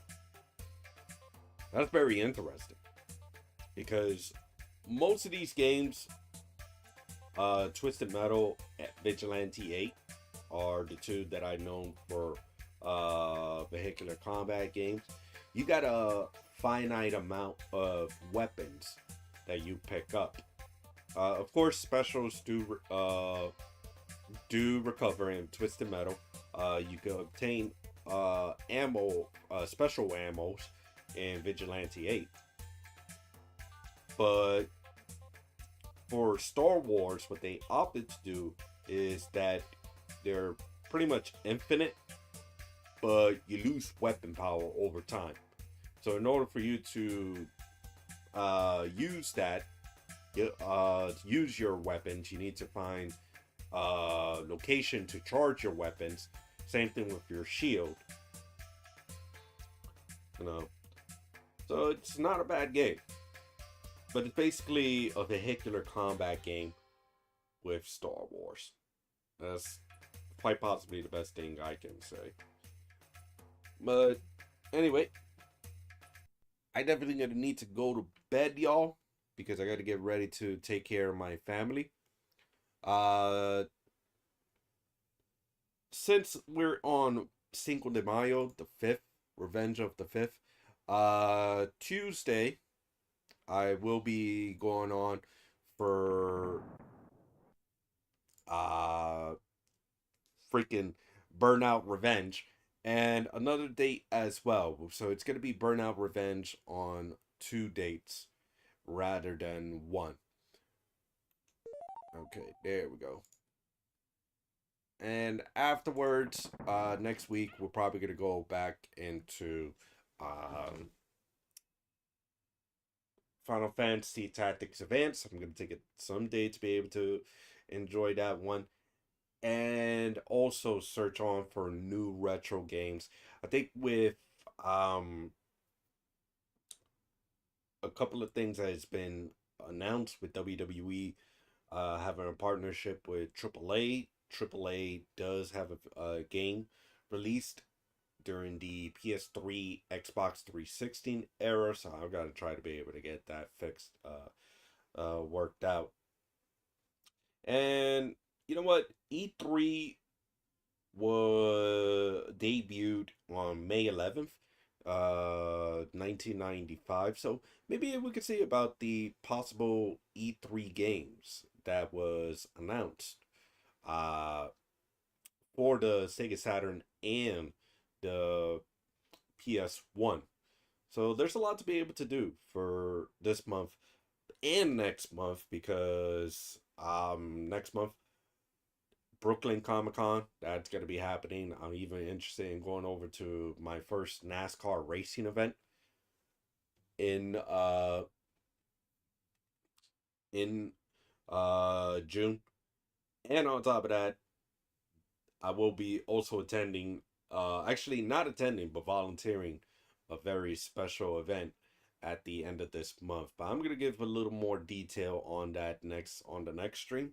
S11: That's very interesting, because most of these games, Twisted Metal, Vigilante 8 are the two that I know for vehicular combat games. You got a finite amount of weapons that you pick up. Of course, specials do recover in Twisted Metal. you can obtain special ammos in Vigilante 8. But for Star Wars, what they opted to do is that they're pretty much infinite, but you lose weapon power over time. So in order for you to use that, use your weapons, you need to find location to charge your weapons. Same thing with your shield. You know, so it's not a bad game, but it's basically a vehicular combat game with Star Wars. That's quite possibly the best thing I can say. But anyway, I definitely gonna need to go to bed, y'all, because I got to get ready to take care of my family. Since we're on Cinco de Mayo, the 5th, Revenge of the 5th, Tuesday, I will be going on for freaking Burnout Revenge, and another date as well. So it's going to be Burnout Revenge on 2 dates rather than 1. Okay, there we go. And afterwards, next week, we're probably going to go back into Final Fantasy Tactics Advance. I'm going to take it someday to be able to enjoy that one. And also search on for new retro games. I think with a couple of things that has been announced with WWE having a partnership with AAA. AAA does have a game released during the PS3, Xbox 360 era, so I've got to try to be able to get that fixed, worked out. And you know what? E3 was debuted on May 11th, 1995. So maybe we could see about the possible E3 games that was announced for the Sega Saturn and the PS1. So there's a lot to be able to do for this month and next month, because next month Brooklyn Comic Con, that's going to be happening. I'm even interested in going over to my first NASCAR racing event in June. And on top of that, I will be also attending, actually not attending, but volunteering a very special event at the end of this month. But I'm going to give a little more detail on that on the next stream.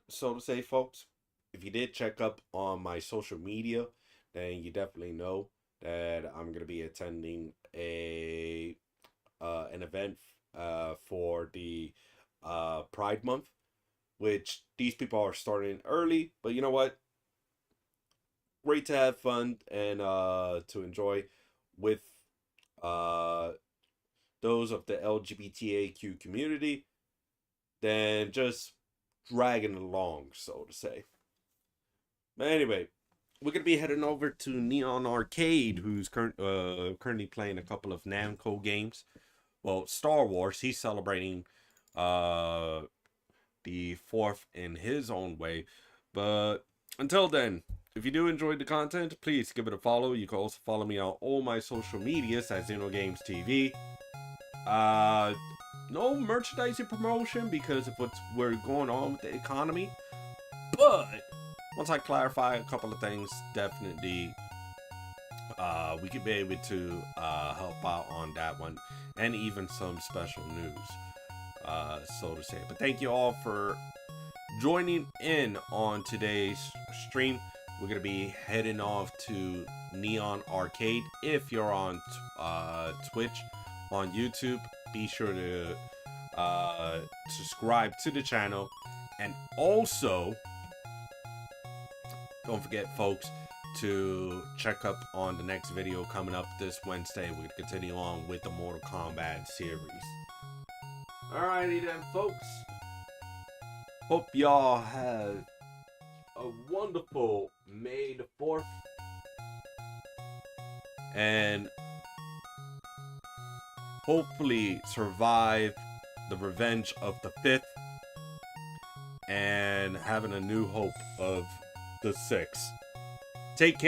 S11: So to say, folks, if you did check up on my social media, then you definitely know that I'm going to be attending an event for the Pride Month, which these people are starting early, but you know what? Great to have fun and to enjoy with those of the LGBTQ community than just dragging along, so to say. But anyway, we're going to be heading over to Neon Arcade, who's currently playing a couple of Namco games. Well, Star Wars, he's celebrating the 4th in his own way. But until then, if you do enjoy the content, please give it a follow. You can also follow me on all my social medias at Xenogames TV. No merchandising promotion because of what's going on with the economy. But once I clarify a couple of things, definitely we could be able to help out on that one, and even some special news, so to say. But thank you all for joining in on today's stream. We're gonna be heading off to Neon Arcade. If you're on Twitch, on YouTube, be sure to subscribe to the channel, and also don't forget, folks, to check up on the next video coming up this Wednesday. We're gonna continue on with the Mortal Kombat series. Alrighty then, folks. Hope y'all have a wonderful May the 4th. And hopefully survive the revenge of the 5th. And having a new hope of the 6th. Take care.